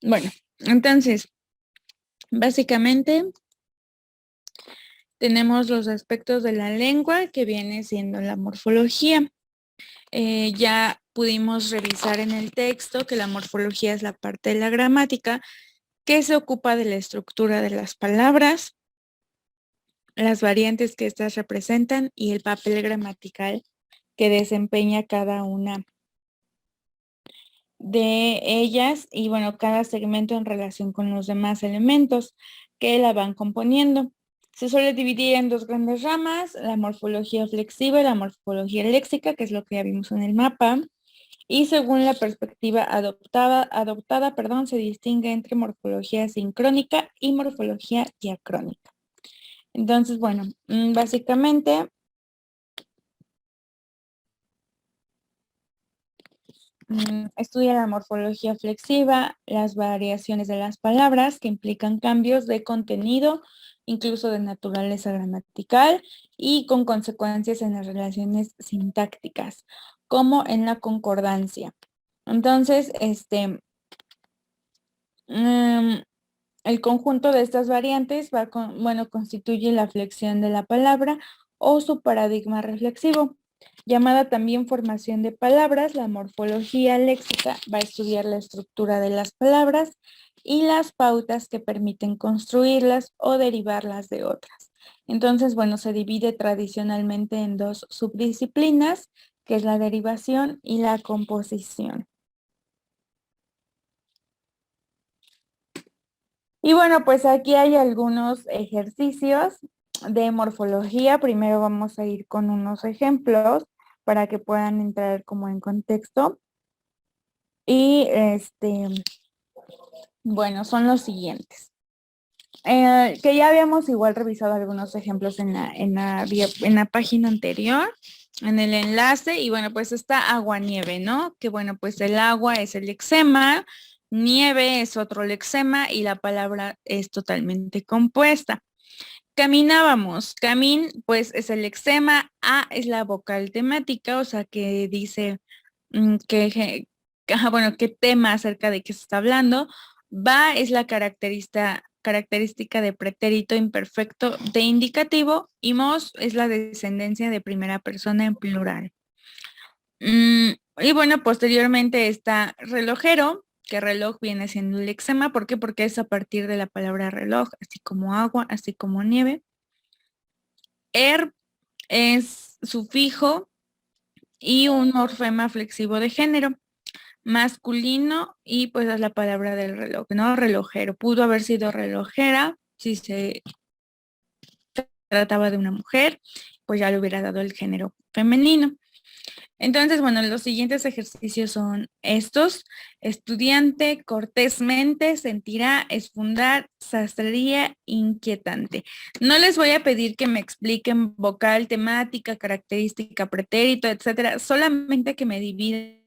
Bueno, entonces, básicamente tenemos los aspectos de la lengua que viene siendo la morfología. Ya pudimos revisar en el texto que la morfología es la parte de la gramática que se ocupa de la estructura de las palabras, las variantes que éstas representan y el papel gramatical que desempeña cada una de ellas y bueno, cada segmento en relación con los demás elementos que la van componiendo. Se suele dividir en dos grandes ramas, la morfología flexiva y la morfología léxica, que es lo que ya vimos en el mapa, y según la perspectiva adoptada, se distingue entre morfología sincrónica y morfología diacrónica. Entonces, bueno, básicamente estudia la morfología flexiva, las variaciones de las palabras que implican cambios de contenido, incluso de naturaleza gramatical y con consecuencias en las relaciones sintácticas, como en la concordancia. Entonces, el conjunto de estas variantes constituye la flexión de la palabra o su paradigma reflexivo. Llamada también formación de palabras, la morfología léxica va a estudiar la estructura de las palabras y las pautas que permiten construirlas o derivarlas de otras. Entonces, bueno, se divide tradicionalmente en dos subdisciplinas, que es la derivación y la composición. Y bueno, pues aquí hay algunos ejercicios de morfología. Primero vamos a ir con unos ejemplos para que puedan entrar como en contexto. Y bueno, son los siguientes. Que ya habíamos igual revisado algunos ejemplos en la página anterior, en el enlace, y bueno, pues está agua-nieve, ¿no? Que bueno, pues el agua es el lexema, nieve es otro lexema y la palabra es totalmente compuesta. Caminábamos, pues es el lexema, a es la vocal temática, o sea que dice qué tema acerca de qué se está hablando. Va es la característica de pretérito imperfecto de indicativo y mos es la descendencia de primera persona en plural. Y bueno, posteriormente está relojero, que reloj viene siendo el lexema. ¿Por qué? Porque es a partir de la palabra reloj, así como agua, así como nieve. Es sufijo y un morfema flexivo de género. Masculino y pues es la palabra del reloj, ¿no? Relojero. Pudo haber sido relojera si se trataba de una mujer, pues ya le hubiera dado el género femenino. Entonces, bueno, los siguientes ejercicios son estos. Estudiante cortésmente sentirá, es fundar, sastrería, inquietante. No les voy a pedir que me expliquen vocal, temática, característica, pretérito, etcétera. Solamente que me dividan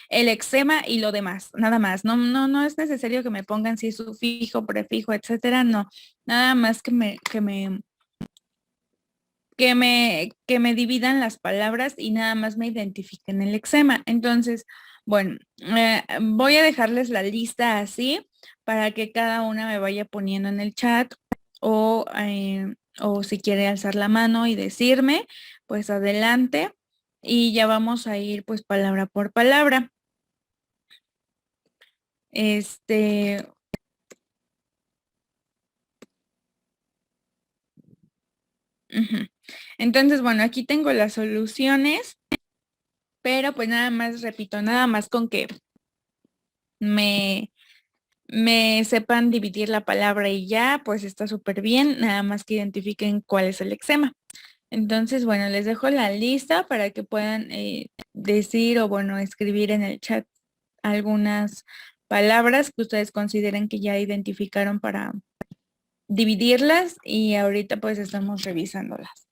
el lexema y lo demás, nada más. No es necesario que me pongan si es sufijo, prefijo, etcétera. No, nada más que me que me dividan las palabras y nada más me identifiquen el lexema. Entonces, bueno, voy a dejarles la lista así para que cada una me vaya poniendo en el chat o si quiere alzar la mano y decirme, pues adelante y ya vamos a ir pues palabra por palabra. Este, ujú. Entonces, bueno, aquí tengo las soluciones, pero pues nada más, repito, nada más con que me, me sepan dividir la palabra y ya, pues está súper bien, nada más que identifiquen cuál es el lexema. Entonces, bueno, les dejo la lista para que puedan decir o, bueno, escribir en el chat algunas palabras que ustedes consideren que ya identificaron para dividirlas y ahorita pues estamos revisándolas.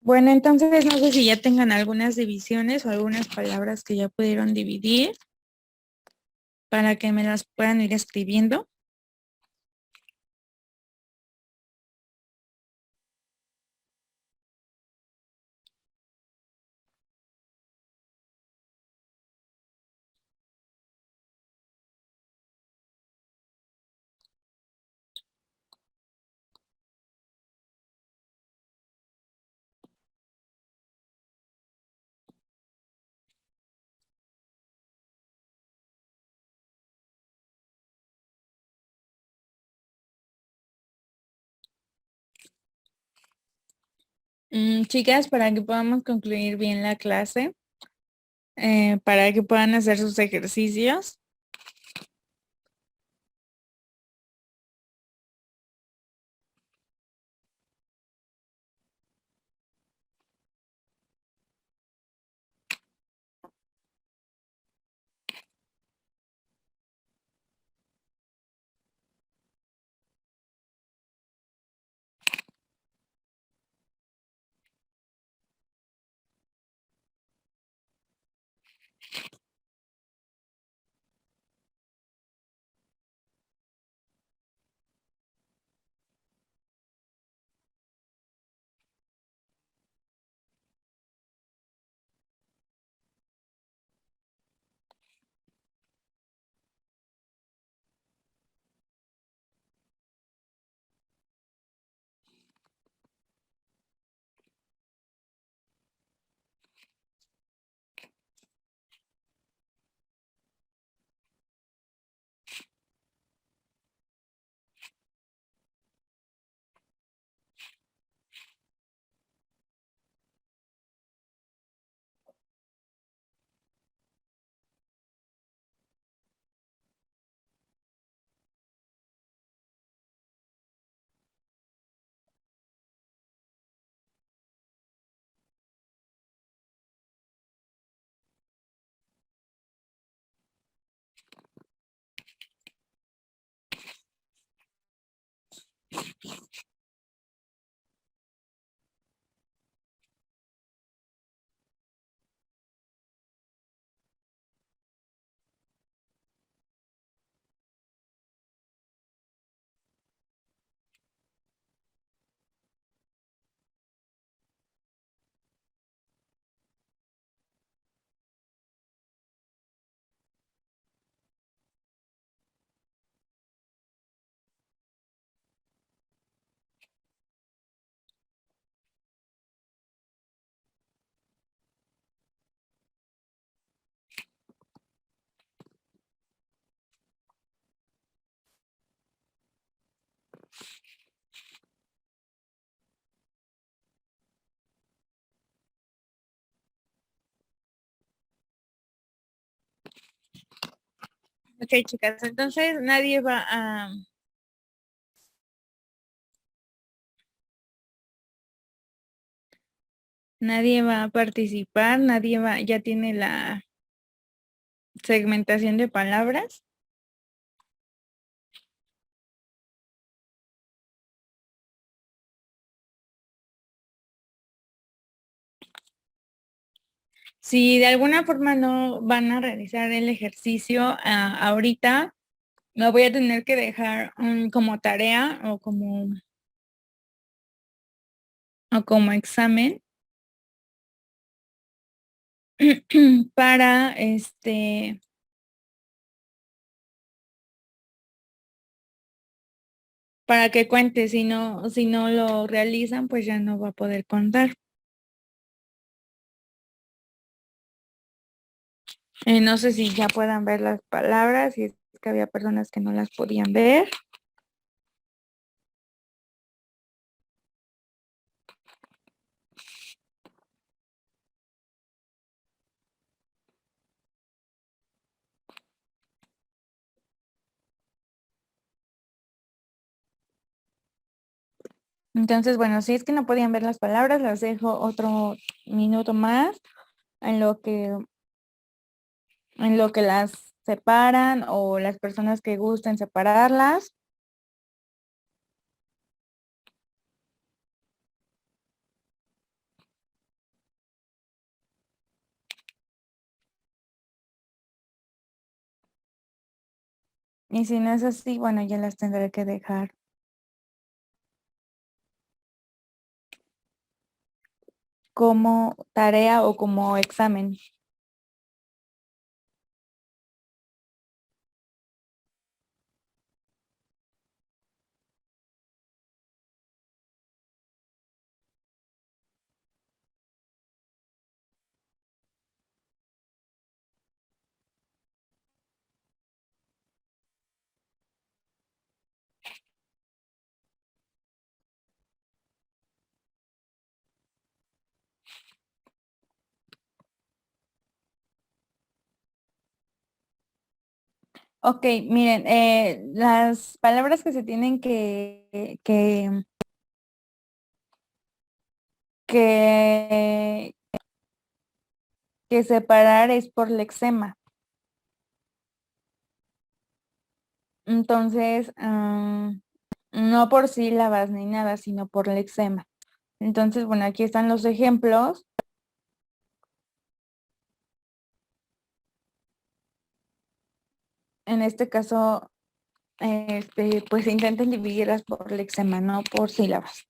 Bueno, entonces no sé si ya tengan algunas divisiones o algunas palabras que ya pudieron dividir para que me las puedan ir escribiendo. Chicas, para que podamos concluir bien la clase, para que puedan hacer sus ejercicios. Ok, chicas, entonces nadie va a participar, ya tiene la segmentación de palabras. Si de alguna forma no van a realizar el ejercicio ahorita, lo voy a tener que dejar como tarea o como examen para para que cuente. Si no lo realizan, pues ya no va a poder contar. No sé si ya puedan ver las palabras, si es que había personas que no las podían ver. Entonces, bueno, si es que no podían ver las palabras, las dejo otro minuto más en lo que, las separan o las personas que gusten separarlas. Y si no es así, bueno, ya las tendré que dejar como tarea o como examen. Ok, miren, las palabras que se tienen que, que separar es por lexema. Entonces, no por sílabas ni nada, sino por lexema. Entonces, bueno, aquí están los ejemplos. En este caso, pues intenten dividirlas por lexema, no por sílabas.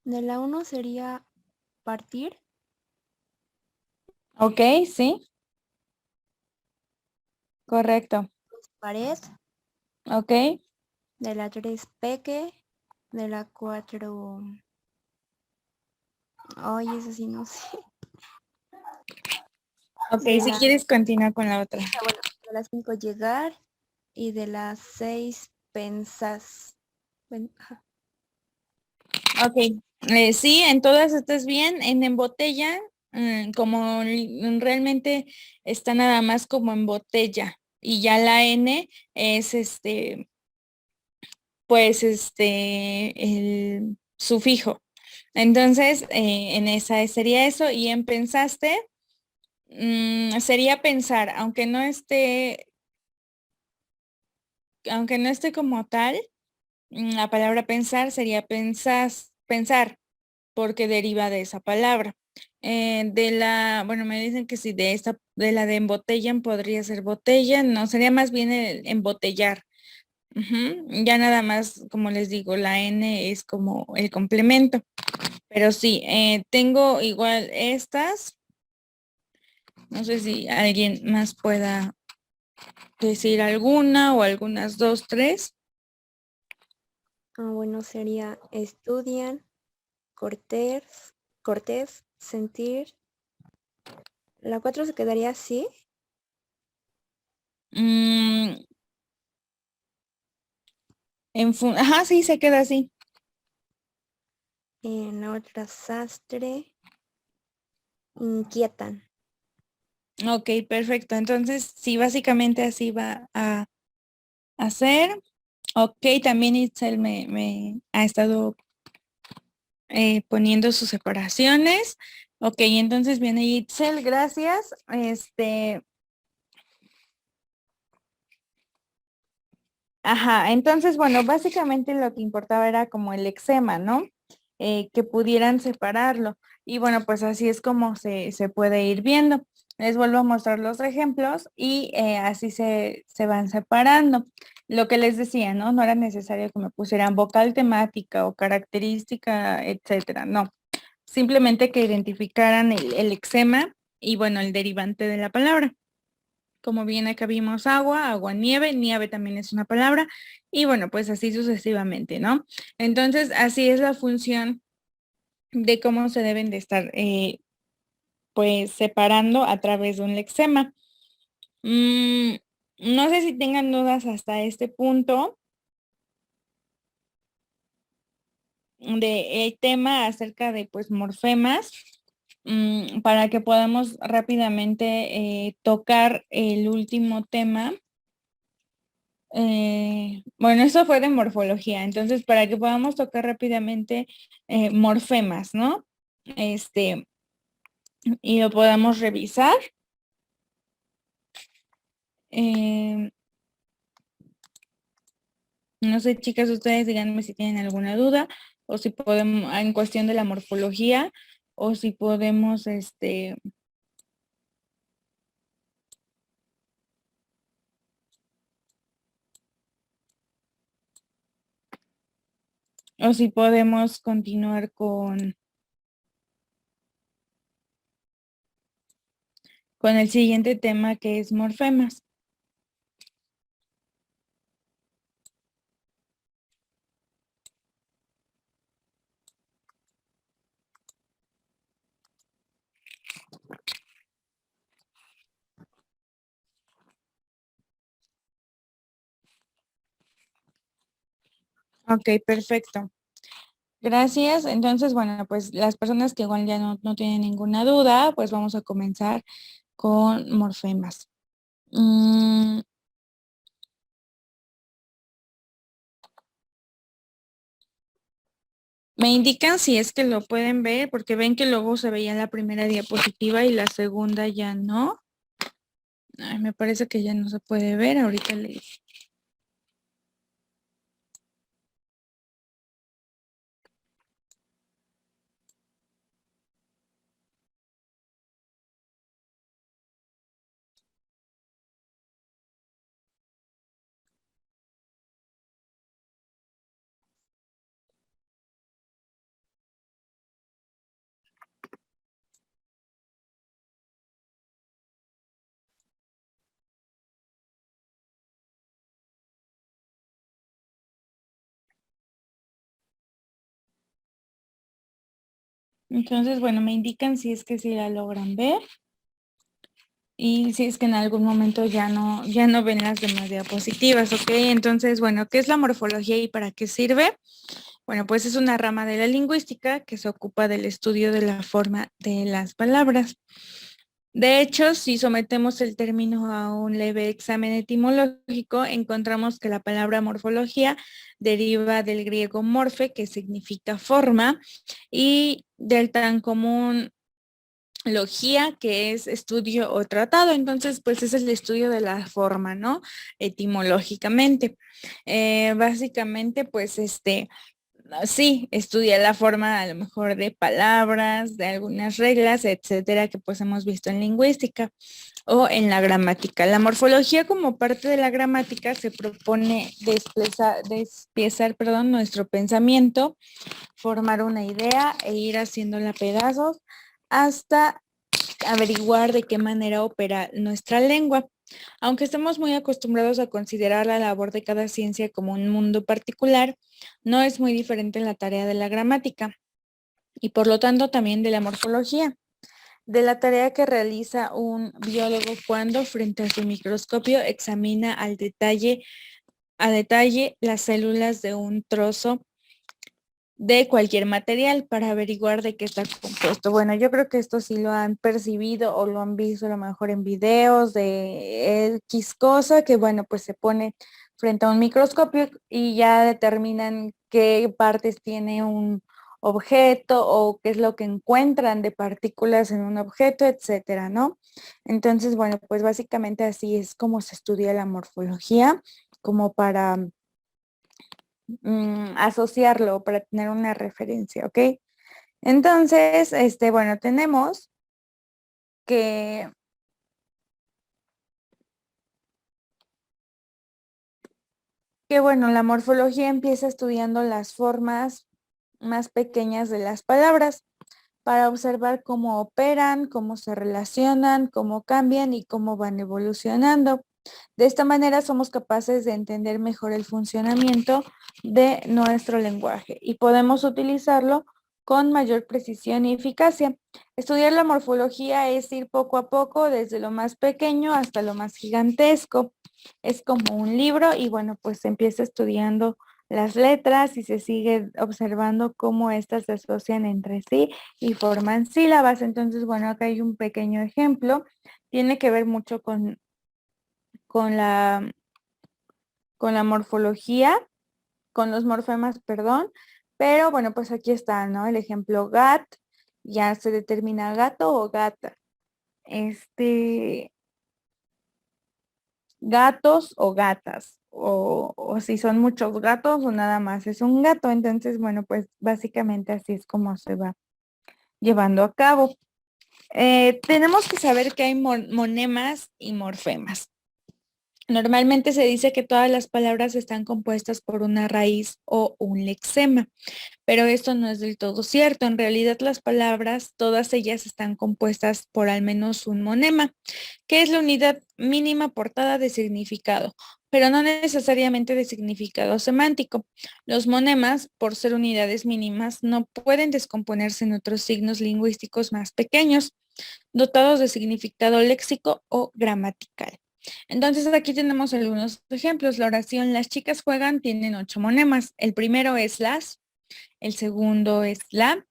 De la 1 sería partir, Ok, sí, correcto. pared, Ok, de la 3 peque, de la 4, ay, eso sí no sé. ok, De si la, quieres continúa con la otra. bueno, de la 5 llegar y de las 6 pensás. Ajá. Ok, sí, en todas estás bien. En botella, como realmente está nada más como en botella. Y ya la N es pues el sufijo. Entonces, en esa sería eso. Y en pensaste, sería pensar, aunque no esté como tal, la palabra pensar sería pensar, porque deriva de esa palabra. Bueno, me dicen que si de la de embotellan podría ser botella, no, sería más bien el embotellar. Ujú. Ya nada más, como les digo, la N es como el complemento. Pero sí, tengo igual estas. No sé si alguien más pueda decir alguna o algunas dos, tres. Bueno, sería estudian, cortés, sentir. La 4 se quedaría así. Mm, Ajá, sí, se queda así. En la otra, sastre, inquietan. Ok, perfecto. Entonces, sí, básicamente así va a hacer. Ok, también Itzel me ha estado poniendo sus separaciones. Ok, entonces viene Itzel, gracias. Ajá, entonces, bueno, básicamente lo que importaba era como el eczema, ¿no? Que pudieran separarlo. Y bueno, pues así es como se puede ir viendo. Les vuelvo a mostrar los ejemplos y así se van separando. Lo que les decía, ¿no? No era necesario que me pusieran vocal temática o característica, etcétera, no. Simplemente que identificaran el eczema y bueno, el derivante de la palabra. Como bien acá vimos agua, agua, nieve, nieve también es una palabra y bueno, pues así sucesivamente, ¿no? Entonces, así es la función de cómo se deben de estar pues separando a través de un lexema. Mm, no sé si tengan dudas hasta este punto de el tema acerca de pues morfemas, para que podamos rápidamente tocar el último tema. Bueno, eso fue de morfología, entonces para que podamos tocar rápidamente morfemas, ¿no? Y lo podamos revisar. Eh, no sé, chicas, ustedes díganme si tienen alguna duda o si podemos, en cuestión de la morfología, o si podemos, o si podemos continuar con el siguiente tema que es morfemas. Ok, perfecto. Gracias. Entonces, bueno, pues las personas que igual ya no tienen ninguna duda, pues vamos a comenzar con morfemas. Me indican si es que lo pueden ver, porque ven que luego se veía la primera diapositiva y la segunda ya no. Ay, me parece que ya no se puede ver. Ahorita les... Entonces, bueno, me indican si es que sí la logran ver. Y si es que en algún momento ya no ven las demás diapositivas, ¿ok? Entonces, bueno, ¿qué es la morfología y para qué sirve? Bueno, pues es una rama de la lingüística que se ocupa del estudio de la forma de las palabras. De hecho, si sometemos el término a un leve examen etimológico, encontramos que la palabra morfología deriva del griego morfe, que significa forma, y del tan común logía, que es estudio o tratado. Entonces, pues es el estudio de la forma, ¿no? Etimológicamente. Básicamente, pues sí, estudia la forma a lo mejor de palabras, de algunas reglas, etcétera, que pues hemos visto en lingüística o en la gramática. La morfología como parte de la gramática se propone despiezar, nuestro pensamiento, formar una idea e ir haciéndola pedazos hasta averiguar de qué manera opera nuestra lengua. Aunque estemos muy acostumbrados a considerar la labor de cada ciencia como un mundo particular, no es muy diferente en la tarea de la gramática y por lo tanto también de la morfología, de la tarea que realiza un biólogo cuando frente a su microscopio examina al detalle a detalle las células de un trozo de cualquier material para averiguar de qué está compuesto. Bueno, yo creo que esto sí lo han percibido o lo han visto a lo mejor en videos de X cosa, que bueno, pues se pone frente a un microscopio y ya determinan qué partes tiene un objeto o qué es lo que encuentran de partículas en un objeto, etcétera, ¿no? Entonces, bueno, pues básicamente así es como se estudia la morfología, como para asociarlo, para tener una referencia, ¿ok? Entonces, bueno, tenemos que bueno, la morfología empieza estudiando las formas más pequeñas de las palabras para observar cómo operan, cómo se relacionan, cómo cambian y cómo van evolucionando. De esta manera somos capaces de entender mejor el funcionamiento de nuestro lenguaje y podemos utilizarlo con mayor precisión y eficacia. Estudiar la morfología es ir poco a poco desde lo más pequeño hasta lo más gigantesco. Es como un libro y bueno, pues se empieza estudiando las letras y se sigue observando cómo éstas se asocian entre sí y forman sílabas. Entonces, bueno, acá hay un pequeño ejemplo. Tiene que ver mucho con la, con la morfología, con los morfemas, perdón, pero bueno, pues aquí está, ¿no? El ejemplo gat, ya se determina gato o gata. Gatos o gatas, o si son muchos gatos o nada más es un gato. Entonces, bueno, pues básicamente así es como se va llevando a cabo. Tenemos que saber que hay monemas y morfemas. Normalmente se dice que todas las palabras están compuestas por una raíz o un lexema, pero esto no es del todo cierto. En realidad las palabras, todas ellas están compuestas por al menos un monema, que es la unidad mínima portada de significado, pero no necesariamente de significado semántico. Los monemas, por ser unidades mínimas, no pueden descomponerse en otros signos lingüísticos más pequeños, dotados de significado léxico o gramatical. Entonces aquí tenemos algunos ejemplos. La oración "las chicas juegan" tienen 8 monemas. El primero es las, el segundo es la,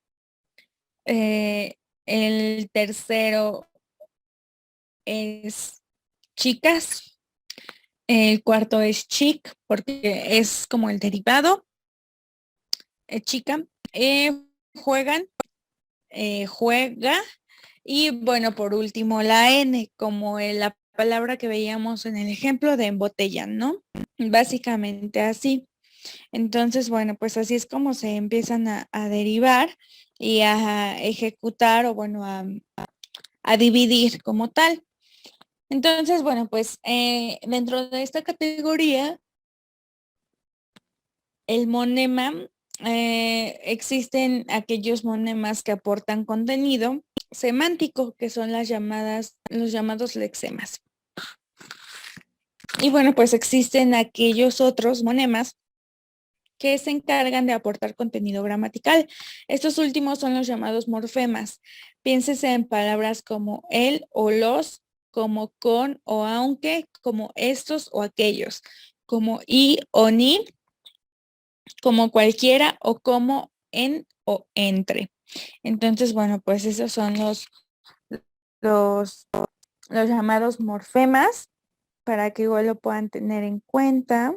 el tercero es chicas, el cuarto es chic porque es como el derivado, chica, juegan, juega, y bueno, por último la N, como la palabra que veíamos en el ejemplo de embotellan, ¿no? Básicamente así. Entonces, bueno, pues así es como se empiezan a derivar y a ejecutar o bueno, a dividir como tal. Entonces, bueno, pues dentro de esta categoría, el monema, existen aquellos monemas que aportan contenido semántico, que son los llamados lexemas. Y bueno, pues existen aquellos otros monemas que se encargan de aportar contenido gramatical. Estos últimos son los llamados morfemas. Piénsese en palabras como el o los, como con o aunque, como estos o aquellos, como y o ni, como cualquiera o como en o entre. Entonces, bueno, pues esos son los, los llamados morfemas para que igual lo puedan tener en cuenta.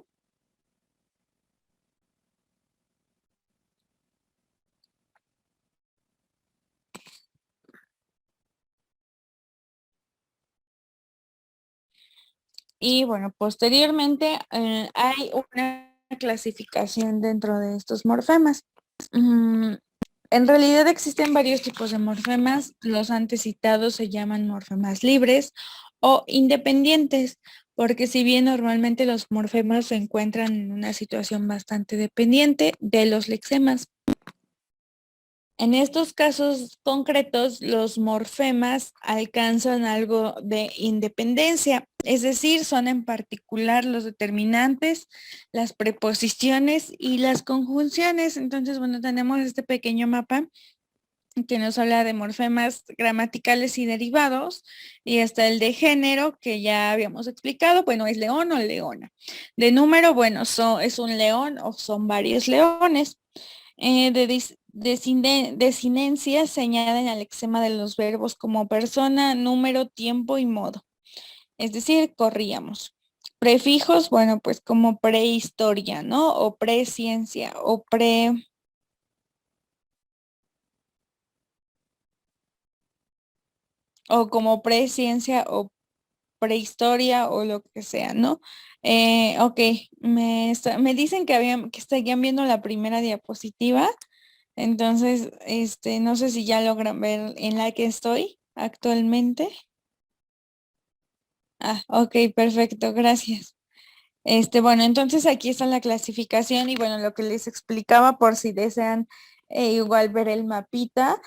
Y bueno, posteriormente hay una clasificación dentro de estos morfemas. En realidad existen varios tipos de morfemas. Los antes citados se llaman morfemas libres o independientes, porque si bien normalmente los morfemas se encuentran en una situación bastante dependiente de los lexemas. En estos casos concretos, los morfemas alcanzan algo de independencia, es decir, son en particular los determinantes, las preposiciones y las conjunciones. Entonces, bueno, tenemos este pequeño mapa que nos habla de morfemas gramaticales y derivados, y hasta el de género, que ya habíamos explicado, bueno, es león o leona. De número, bueno, es un león o son varios leones. Desinencia se añaden al lexema de los verbos como persona, número, tiempo y modo. Es decir, corríamos. Prefijos, bueno, pues como prehistoria, ¿no? O presciencia, o como presciencia o prehistoria o lo que sea, ¿no? Ok, me dicen que estarían viendo la primera diapositiva, entonces, no sé si ya logran ver en la que estoy actualmente. Ah, ok, perfecto, gracias. Bueno, entonces aquí está la clasificación y bueno, lo que les explicaba por si desean igual ver el mapita.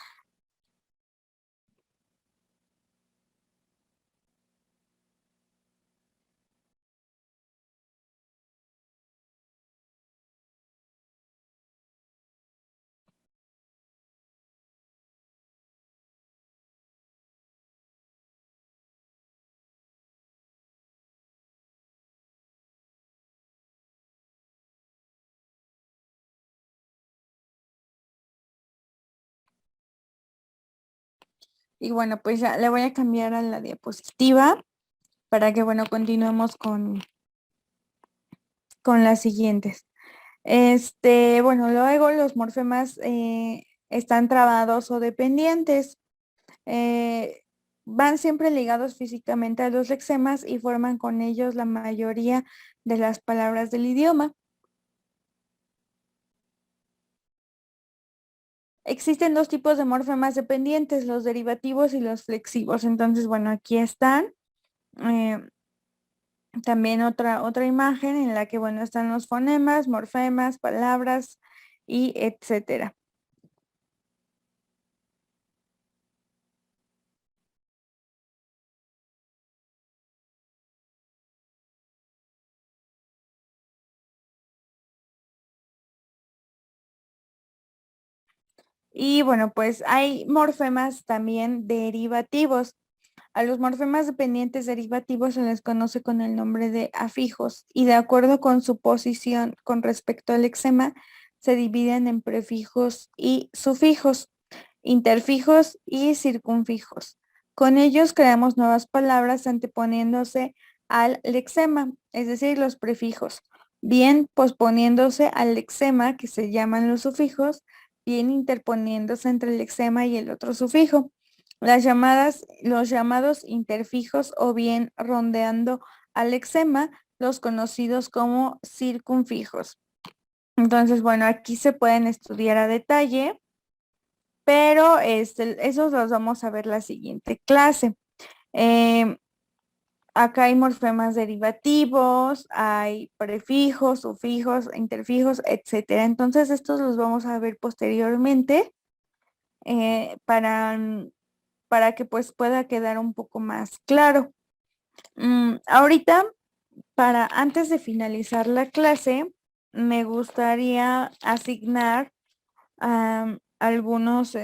Y bueno, pues ya le voy a cambiar a la diapositiva para que, bueno, continuemos con las siguientes. Bueno, luego los morfemas están trabados o dependientes. Van siempre ligados físicamente a los lexemas y forman con ellos la mayoría de las palabras del idioma. Existen dos tipos de morfemas dependientes, los derivativos y los flexivos. Entonces, bueno, aquí están. Eh, También otra imagen en la que, bueno, están los fonemas, morfemas, palabras y etcétera. Y bueno, pues hay morfemas también derivativos. A los morfemas dependientes derivativos se les conoce con el nombre de afijos y de acuerdo con su posición con respecto al lexema, se dividen en prefijos y sufijos, interfijos y circunfijos. Con ellos creamos nuevas palabras anteponiéndose al lexema, es decir, los prefijos, bien posponiéndose al lexema, que se llaman los sufijos, bien interponiéndose entre el lexema y el otro sufijo. Los llamados interfijos o bien rondeando al lexema, los conocidos como circunfijos. Entonces, bueno, aquí se pueden estudiar a detalle, pero esos los vamos a ver la siguiente clase. Acá hay morfemas derivativos, hay prefijos, sufijos, interfijos, etcétera. Entonces, estos los vamos a ver posteriormente para que pues pueda quedar un poco más claro. Ahorita, antes de finalizar la clase, me gustaría asignar algunos,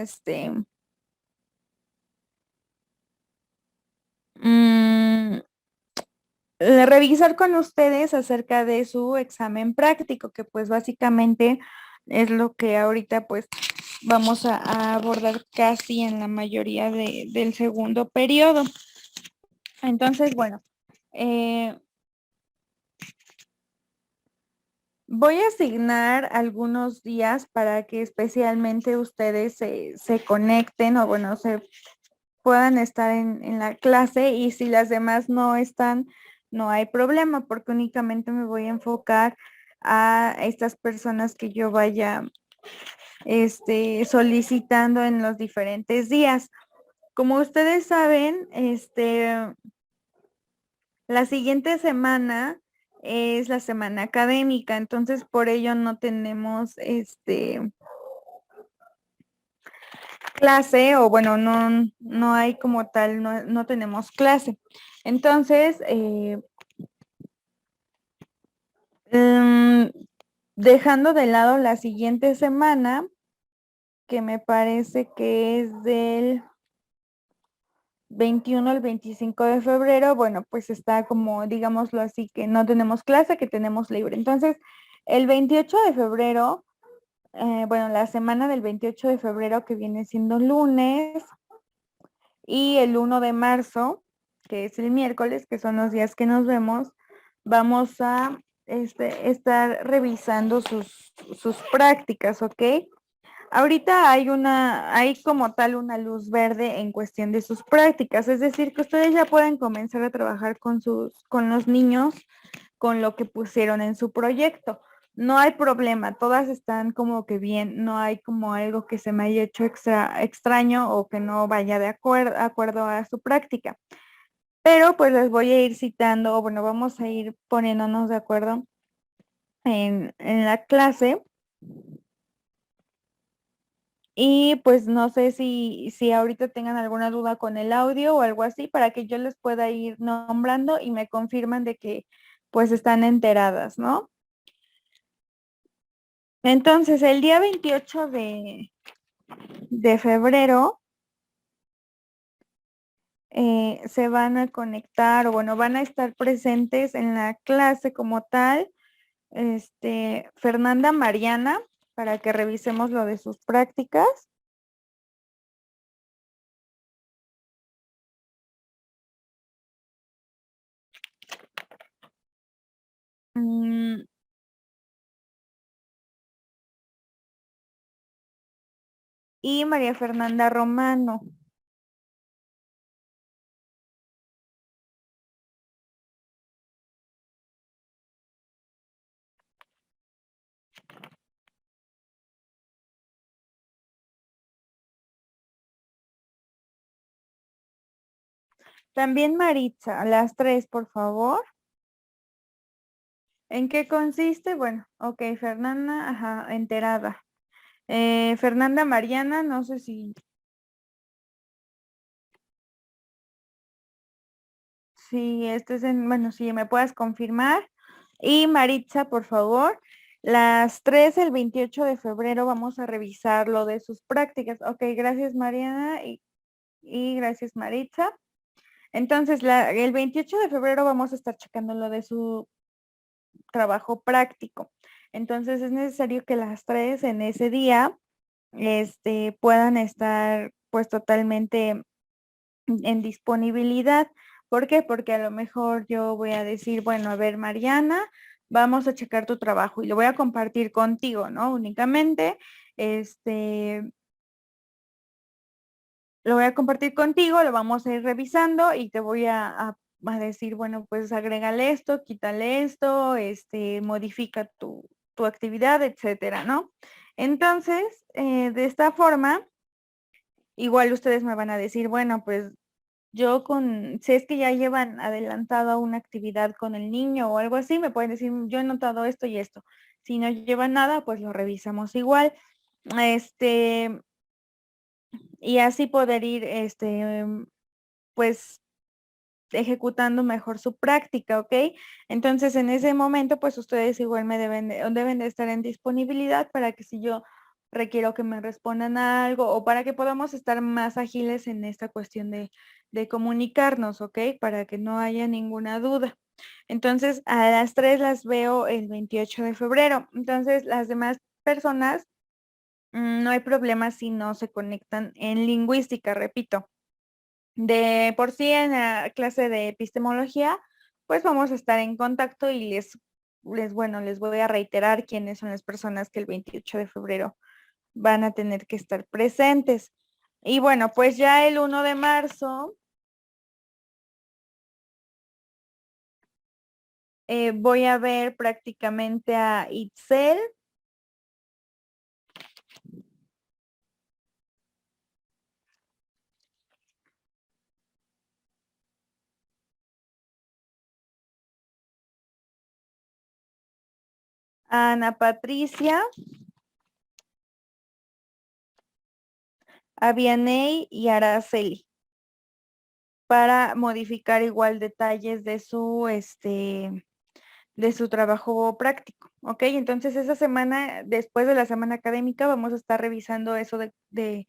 revisar con ustedes acerca de su examen práctico, que pues básicamente es lo que ahorita pues vamos a abordar casi en la mayoría del segundo periodo. Entonces, bueno, voy a asignar algunos días para que especialmente ustedes se conecten o bueno, se puedan estar en la clase y si las demás no están, no hay problema porque únicamente me voy a enfocar a estas personas que yo vaya solicitando en los diferentes días. Como ustedes saben, la siguiente semana es la semana académica, entonces por ello no tenemos clase o bueno, no hay como tal, no tenemos clase. Entonces, dejando de lado la siguiente semana, que me parece que es del 21 al 25 de febrero, bueno, pues está como, digámoslo así, que no tenemos clase, que tenemos libre. Entonces, el 28 de febrero, bueno, la semana del 28 de febrero, que viene siendo lunes, y el 1 de marzo, que es el miércoles, que son los días que nos vemos, vamos a estar revisando sus prácticas, ¿ok? Ahorita hay como tal una luz verde en cuestión de sus prácticas, es decir, que ustedes ya pueden comenzar a trabajar con los niños, con lo que pusieron en su proyecto. No hay problema, todas están como que bien, no hay como algo que se me haya hecho extraño o que no vaya de acuerdo a su práctica. Pero pues les voy a ir citando, o bueno, vamos a ir poniéndonos de acuerdo en la clase. Y pues no sé si ahorita tengan alguna duda con el audio o algo así para que yo les pueda ir nombrando y me confirman de que pues están enteradas, ¿no? Entonces, el día 28 de febrero se van a conectar o bueno, van a estar presentes en la clase como tal, Fernanda Mariana, para que revisemos lo de sus prácticas. Y María Fernanda Romano. También Maritza, las tres, por favor. ¿En qué consiste? Bueno, ok, Fernanda, ajá, enterada. Fernanda Mariana, no sé si este es bueno, si me puedas confirmar. Y Maritza, por favor. Las tres, el 28 de febrero, vamos a revisar lo de sus prácticas. Ok, gracias Mariana y gracias Maritza. Entonces, el 28 de febrero vamos a estar checando lo de su trabajo práctico. Entonces, es necesario que las tres en ese día puedan estar pues totalmente en disponibilidad. ¿Por qué? Porque a lo mejor yo voy a decir, bueno, a ver, Mariana, vamos a checar tu trabajo y lo voy a compartir contigo, ¿no? Únicamente, lo voy a compartir contigo, lo vamos a ir revisando y te voy a decir, bueno, pues agrégale esto, quítale esto, modifica tu actividad, etcétera, ¿no? Entonces, de esta forma, igual ustedes me van a decir, bueno, pues si es que ya llevan adelantado una actividad con el niño o algo así, me pueden decir, yo he notado esto y esto. Si no llevan nada, pues lo revisamos igual. Y así poder ir, pues, ejecutando mejor su práctica, ¿ok? Entonces, en ese momento, pues, ustedes igual deben de estar en disponibilidad para que si yo requiero que me respondan a algo o para que podamos estar más ágiles en esta cuestión de comunicarnos, ¿ok? Para que no haya ninguna duda. Entonces, a las 3 las veo el 28 de febrero. Entonces, las demás personas, no hay problema si no se conectan en lingüística, repito. De por sí en la clase de epistemología, pues vamos a estar en contacto y les voy a reiterar quiénes son las personas que el 28 de febrero van a tener que estar presentes. Y bueno, pues ya el 1 de marzo voy a ver prácticamente a Itzel. A Ana Patricia, a Vianey y a Araceli, para modificar igual detalles de su trabajo práctico, ¿ok? Entonces esa semana, después de la semana académica, vamos a estar revisando eso de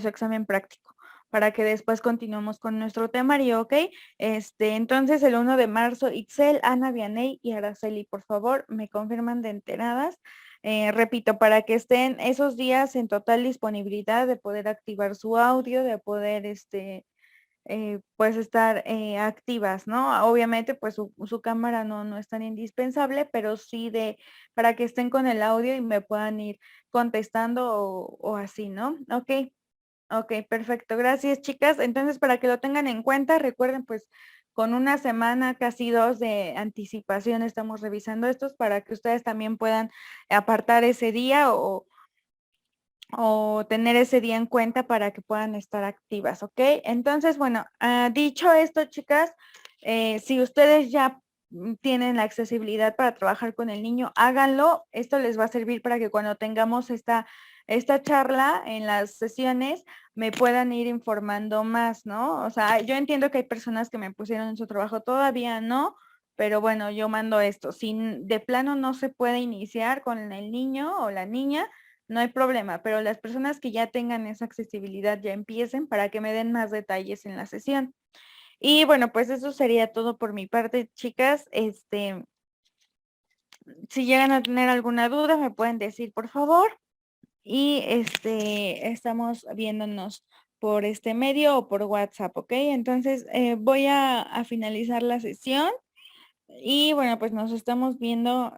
su examen práctico para que después continuemos con nuestro temario, ¿ok? Entonces el 1 de marzo, Itzel, Ana, Vianey y Araceli, por favor, me confirman de enteradas. Repito, para que estén esos días en total disponibilidad de poder activar su audio, de poder, pues estar activas, ¿no? Obviamente, pues su cámara no es tan indispensable, pero sí para que estén con el audio y me puedan ir contestando o así, ¿no? Ok. Ok, perfecto. Gracias, chicas. Entonces, para que lo tengan en cuenta, recuerden, pues, con una semana, casi 2 de anticipación estamos revisando estos para que ustedes también puedan apartar ese día o tener ese día en cuenta para que puedan estar activas, ¿ok? Entonces, bueno, dicho esto, chicas, si ustedes ya tienen la accesibilidad para trabajar con el niño, háganlo. Esto les va a servir para que cuando tengamos esta charla en las sesiones, me puedan ir informando más, ¿no? O sea, yo entiendo que hay personas que me pusieron en su trabajo, todavía no, pero bueno, yo mando esto. Si de plano no se puede iniciar con el niño o la niña, no hay problema, pero las personas que ya tengan esa accesibilidad ya empiecen para que me den más detalles en la sesión. Y bueno, pues eso sería todo por mi parte, chicas. Si llegan a tener alguna duda, me pueden decir, por favor. Y estamos viéndonos por este medio o por WhatsApp, ¿ok? Entonces, voy a finalizar la sesión. Y bueno, pues nos estamos viendo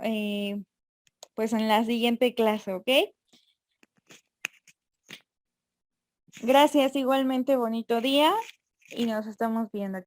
pues en la siguiente clase, ¿ok? Gracias, igualmente bonito día y nos estamos viendo.